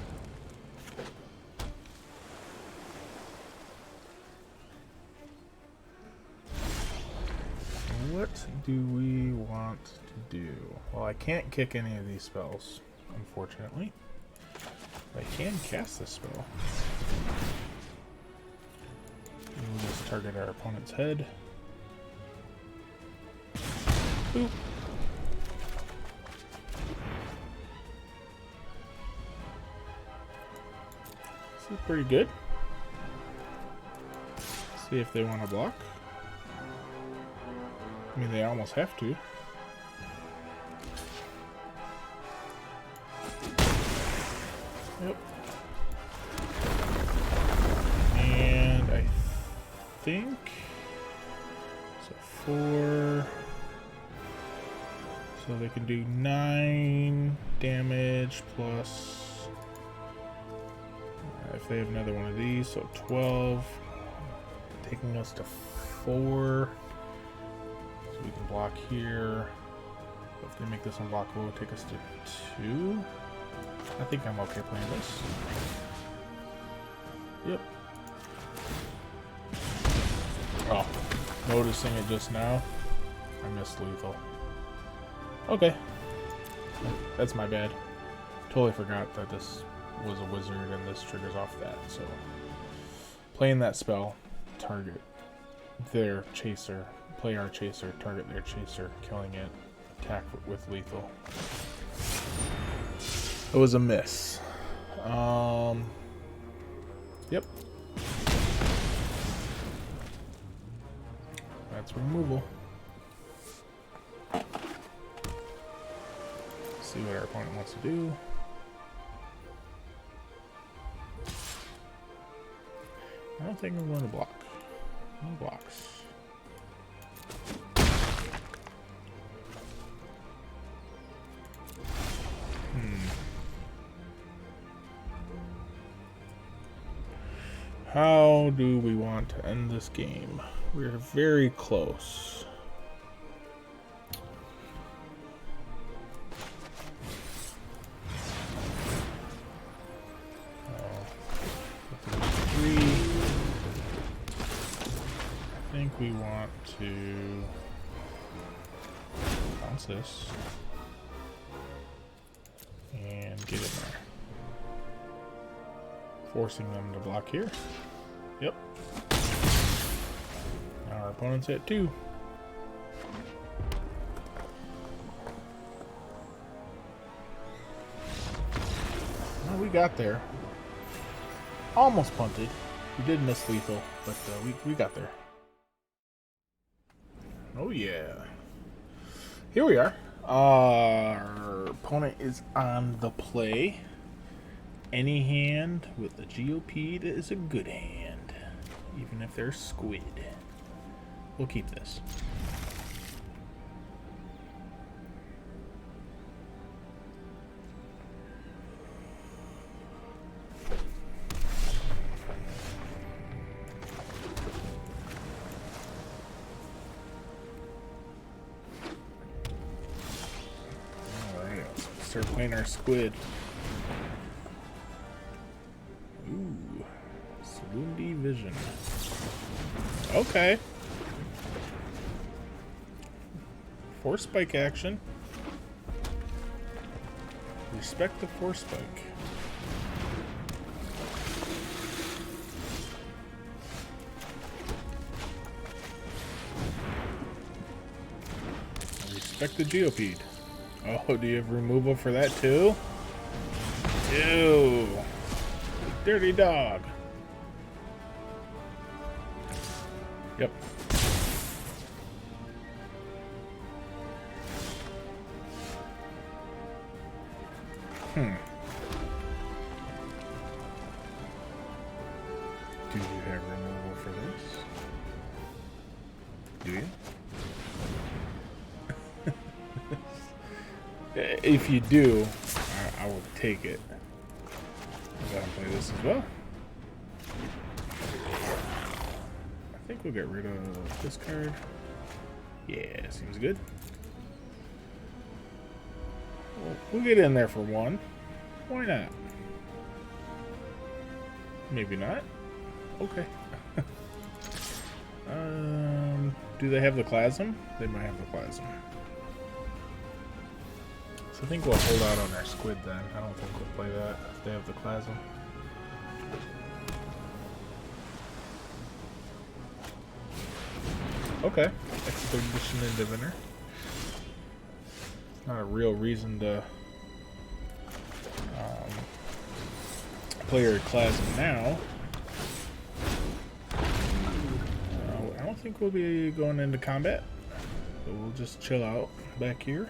What do we want to do? Well, I can't kick any of these spells, unfortunately. I can cast this spell. We'll just target our opponent's head. Boop. This is pretty good. See if they want to block. I mean, they almost have to. Yep. And I think so 4. So they can do 9 damage plus if they have another one of these, so 12, taking us to 4. So we can block here. If they make this unblockable, it'll take us to 2. I think I'm okay playing this. Yep. Oh, noticing it just now. I missed lethal. Okay. That's my bad. Totally forgot that this was a wizard and this triggers off that. So, playing that spell, target their chaser, play our chaser, target their chaser, killing it, attack with lethal. It was a miss. Yep. That's removal. See what our opponent wants to do. I don't think I'm going to block. No blocks. How do we want to end this game? We're very close. I think we want to bounce this and get in there. Forcing them to block here. Yep. Now our opponent's at 2. Well, we got there. Almost punted. We did miss lethal, but we got there. Oh yeah. Here we are. Our opponent is on the play. Any hand with the GOP is a good hand, even if they're squid. We'll keep this. Alright, let's start playing our squid. Vision. Okay. Force spike action. Respect the force spike. Respect the Geopede. Oh, do you have removal for that too? Ew. Dirty dog. Yep. Do you have removal for this? Do you? If you do, I will take it. I'm gonna play this as well. I think we'll get rid of this card. Yeah, seems good. We'll get in there for 1. Why not? Maybe not. Okay. Do they have the Clasm? They might have the Clasm. So I think we'll hold out on our Squid then. I don't think we'll play that if they have the Clasm. Okay. Expedition and Diviner. Not a real reason to play your Clasm now. I don't think we'll be going into combat. So we'll just chill out back here.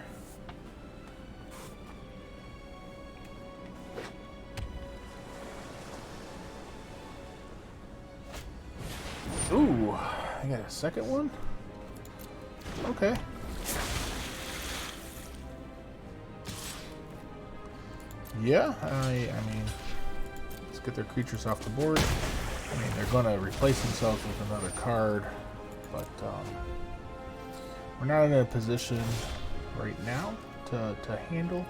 Ooh, I got a second one? Okay. Yeah, I mean, let's get their creatures off the board. I mean, they're going to replace themselves with another card, but we're not in a position right now to handle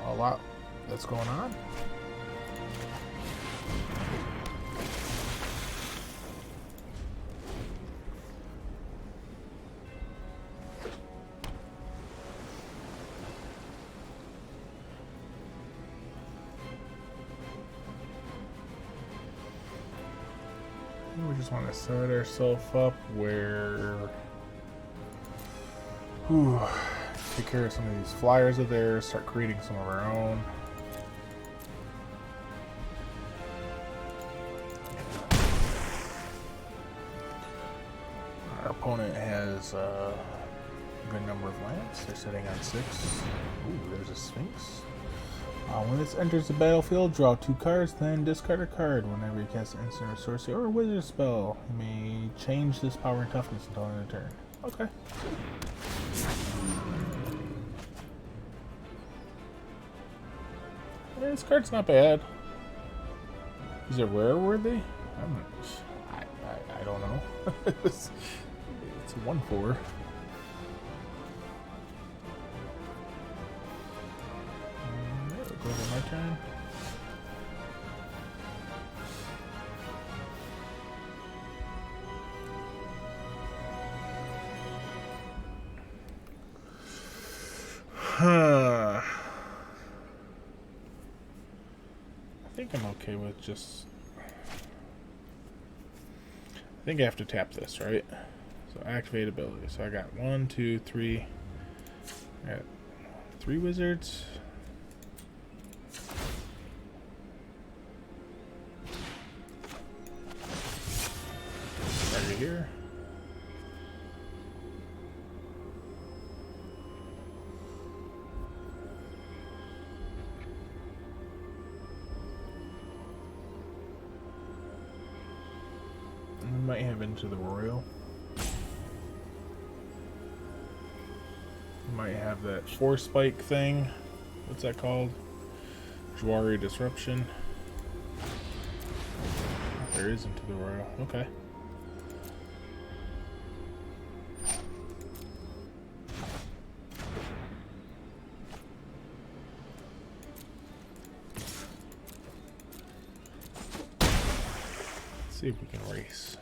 a lot that's going on. We just want to set ourselves up where take care of some of these flyers of theirs, start creating some of our own. Our opponent has a good number of lands. They're sitting on 6. Ooh, there's a Sphinx. When this enters the battlefield, draw 2 cards, then discard a card. Whenever you cast an instant or sorcery or a wizard spell, you may change this power and toughness until end of turn. Okay. Yeah, this card's not bad. Is it rare worthy? I don't know. It's a 1/4. Go to my turn. I think I'm okay with just... I think I have to tap this, right? So activate ability. So I got 1, 2, 3. I got 3 wizards. Right here. We might have Into the Royal. We might have that 4 spike thing. What's that called? Jwari Disruption. There is Into the Royal. Okay. Let's see if we can race.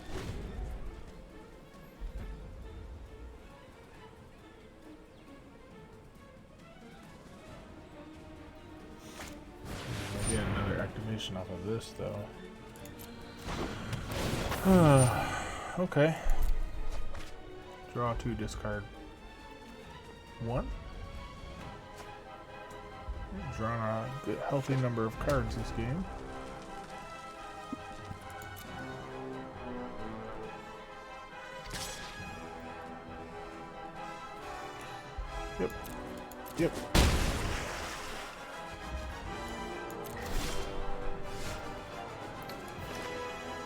Maybe another activation off of this, though. Okay. Draw 2, discard 1. Drawn a good, healthy number of cards this game. Yep.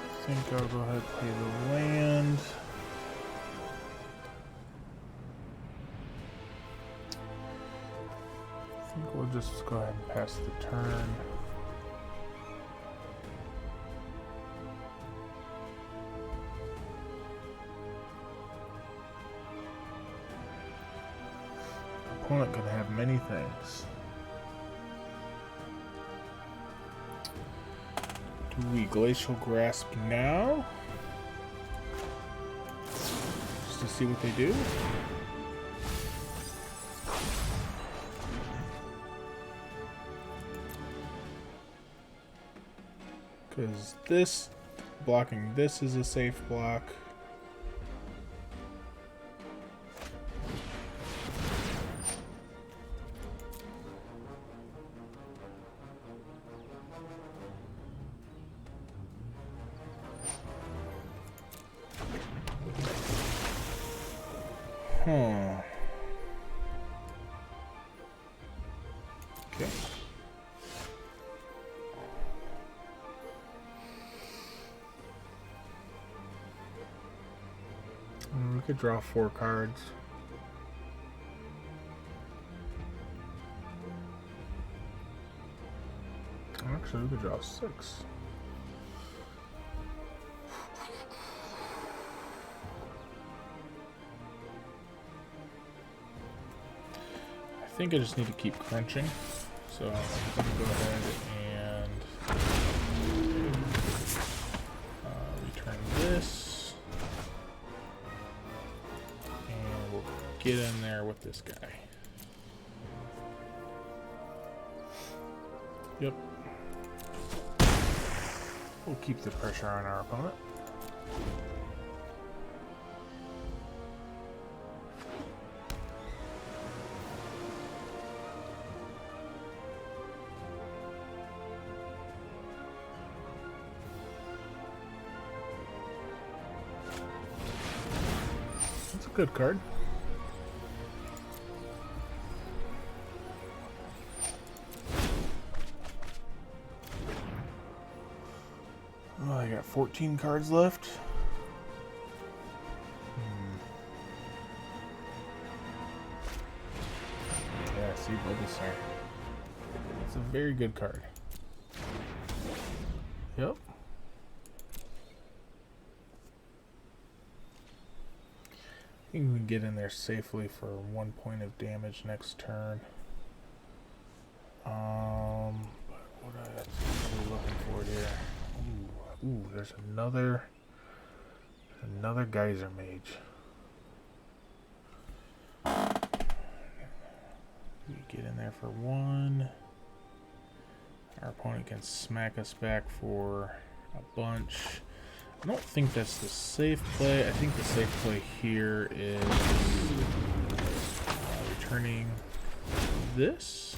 I think I'll go ahead and pay the land. I think we'll just go ahead and pass the turn. Opponent can have many things. Do we Glacial Grasp now? Just to see what they do? Because this, blocking this is a safe block. Okay. We could draw 4 cards. Actually, we could draw 6. I think I just need to keep crunching, so I'm going to go ahead and return this, and we'll get in there with this guy. Yep. We'll keep the pressure on our opponent. Good card. Oh, I got 14 cards left. Yeah, see, Bulbasaur. It's a very good card. Yep. I think we can get in there safely for 1 point of damage next turn. But what am I looking for here? Ooh, there's another Geyser Mage. We get in there for 1. Our opponent can smack us back for a bunch. I don't think that's the safe play. I think the safe play here is returning this.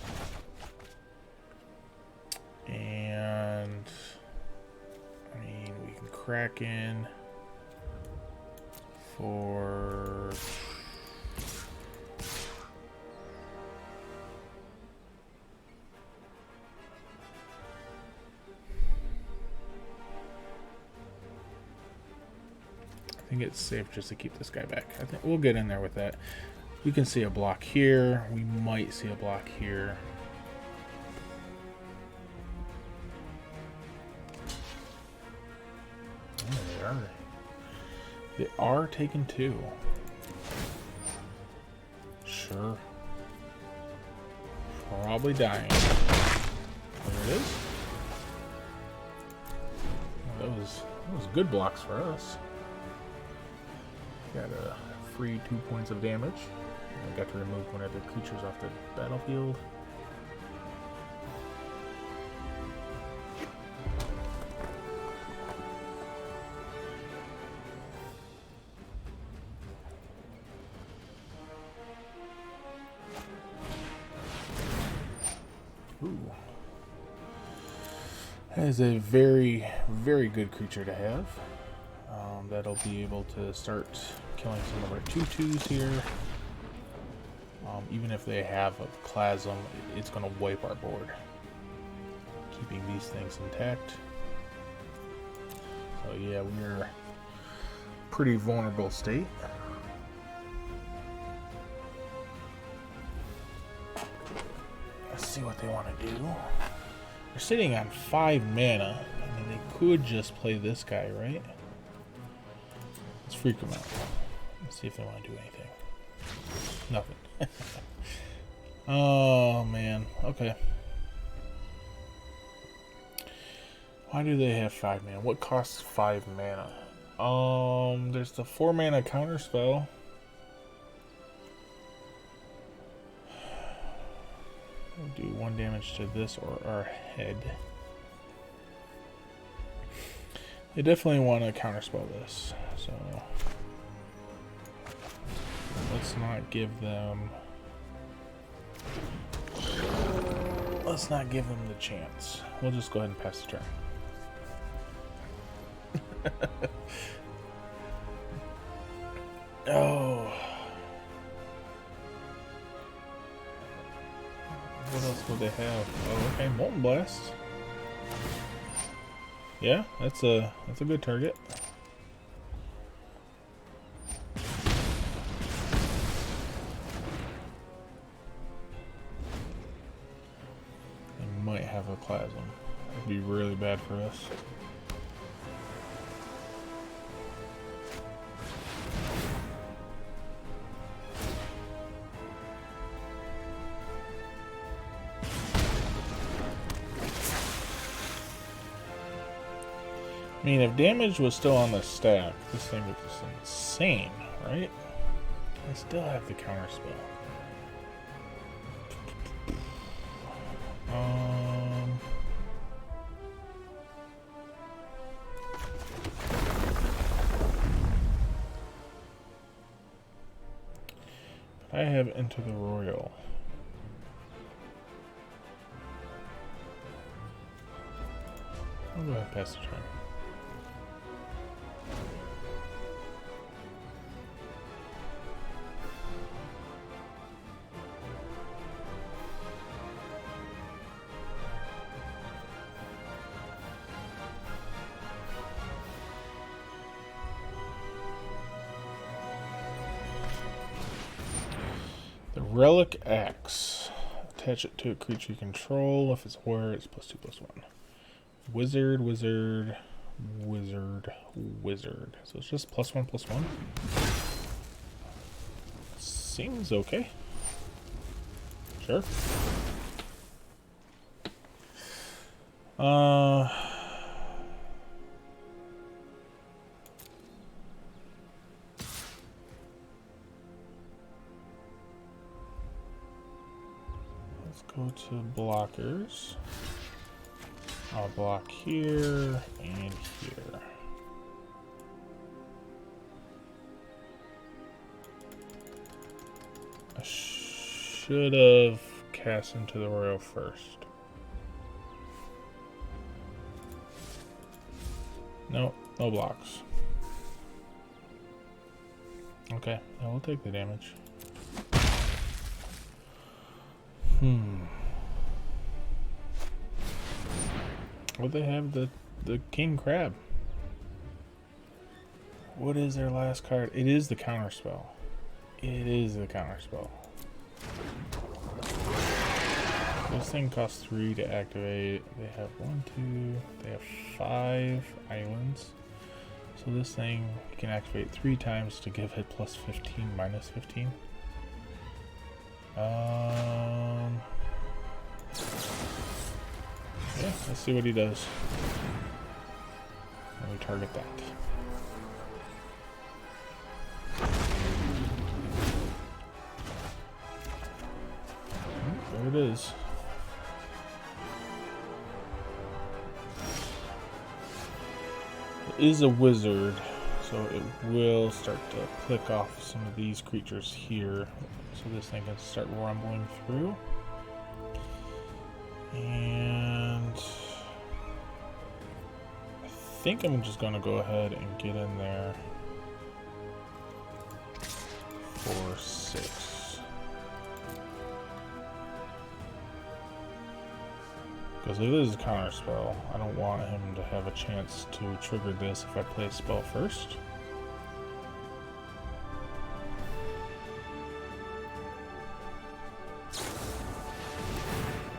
And I mean, we can crack in for I think it's safe just to keep this guy back. I think we'll get in there with that. We can see a block here. We might see a block here. Oh, they are. They are taking 2. Sure. Probably dying. There it is. Well, that was good blocks for us. Got a free 2 points of damage. I got to remove one of the creatures off the battlefield. Ooh. That is a very, very good creature to have. That'll be able to start killing some of our 2/2s here. Even if they have a Plasm, it's going to wipe our board. Keeping these things intact. So yeah, we're pretty vulnerable state. Let's see what they want to do. They're sitting on 5 mana. I mean, they could just play this guy, right? Let's freak them out. Let's see if they want to do anything. Nothing. Oh, man. Okay. Why do they have 5 mana? What costs 5 mana? There's the 4 mana counter spell. We'll do 1 damage to this or our head. They definitely want to counterspell this, so let's not give them. Let's not give them the chance. We'll just go ahead and pass the turn. Oh. What else would they have? Oh, okay, Molten Blast. Yeah, that's a good target. They might have a Plasm. That'd be really bad for us. I mean, if damage was still on the stack, this thing would be insane, right? I still have the counter spell. But I have Enter the Royal. I'll go ahead and pass the turn. Relic Axe. Attach it to a creature you control. If it's where it's +2/+1. Wizard, wizard, wizard, wizard. So it's just +1/+1. Seems okay. Sure. Go to blockers. I'll block here and here. I should have cast Into the Royal first. Nope, no blocks. Okay, I will take the damage. Well, they have the King Crab. What is their last card? It is the counter spell. It is the counter spell. This thing costs 3 to activate. They have 1, 2. They have 5 islands. So this thing you can activate 3 times to give it +15, -15. Yeah, let's see what he does. Let me target that. There it is. It is a wizard, so it will start to click off some of these creatures here. So this thing can start rumbling through. And I think I'm just going to go ahead and get in there for 6. Because if this is a counter spell, I don't want him to have a chance to trigger this if I play a spell first.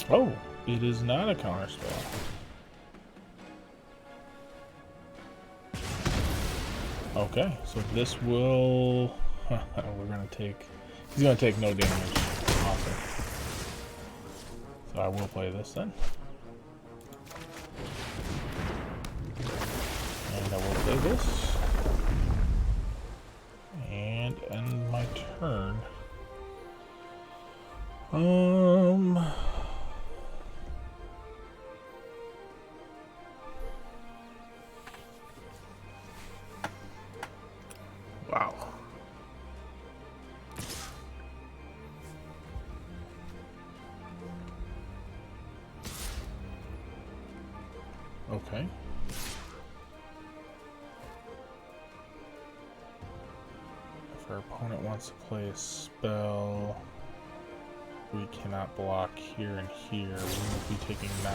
Oh, it is not a counter spell. Okay, so this will... we're going to take... He's going to take no damage. Awesome. So I will play this then. play this. And end my turn. Wow. Okay. If our opponent wants to play a spell, we cannot block here and here. We will be taking 9,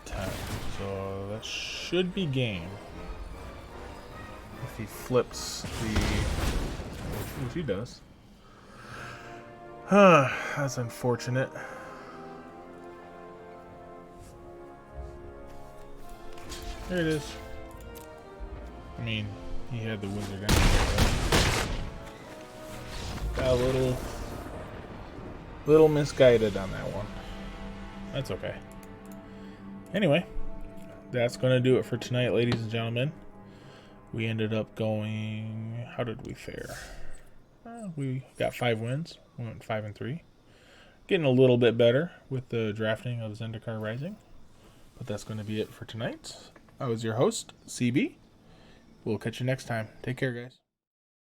10. So that should be game. If he flips the... which he does. That's unfortunate. There it is. I mean, he had the wizard anyway. Got a little misguided on that one. That's okay. Anyway, that's going to do it for tonight, ladies and gentlemen. We ended up going... How did we fare? We got 5 wins. We went 5-3. Getting a little bit better with the drafting of Zendikar Rising. But that's going to be it for tonight. I was your host, CB. We'll catch you next time. Take care, guys.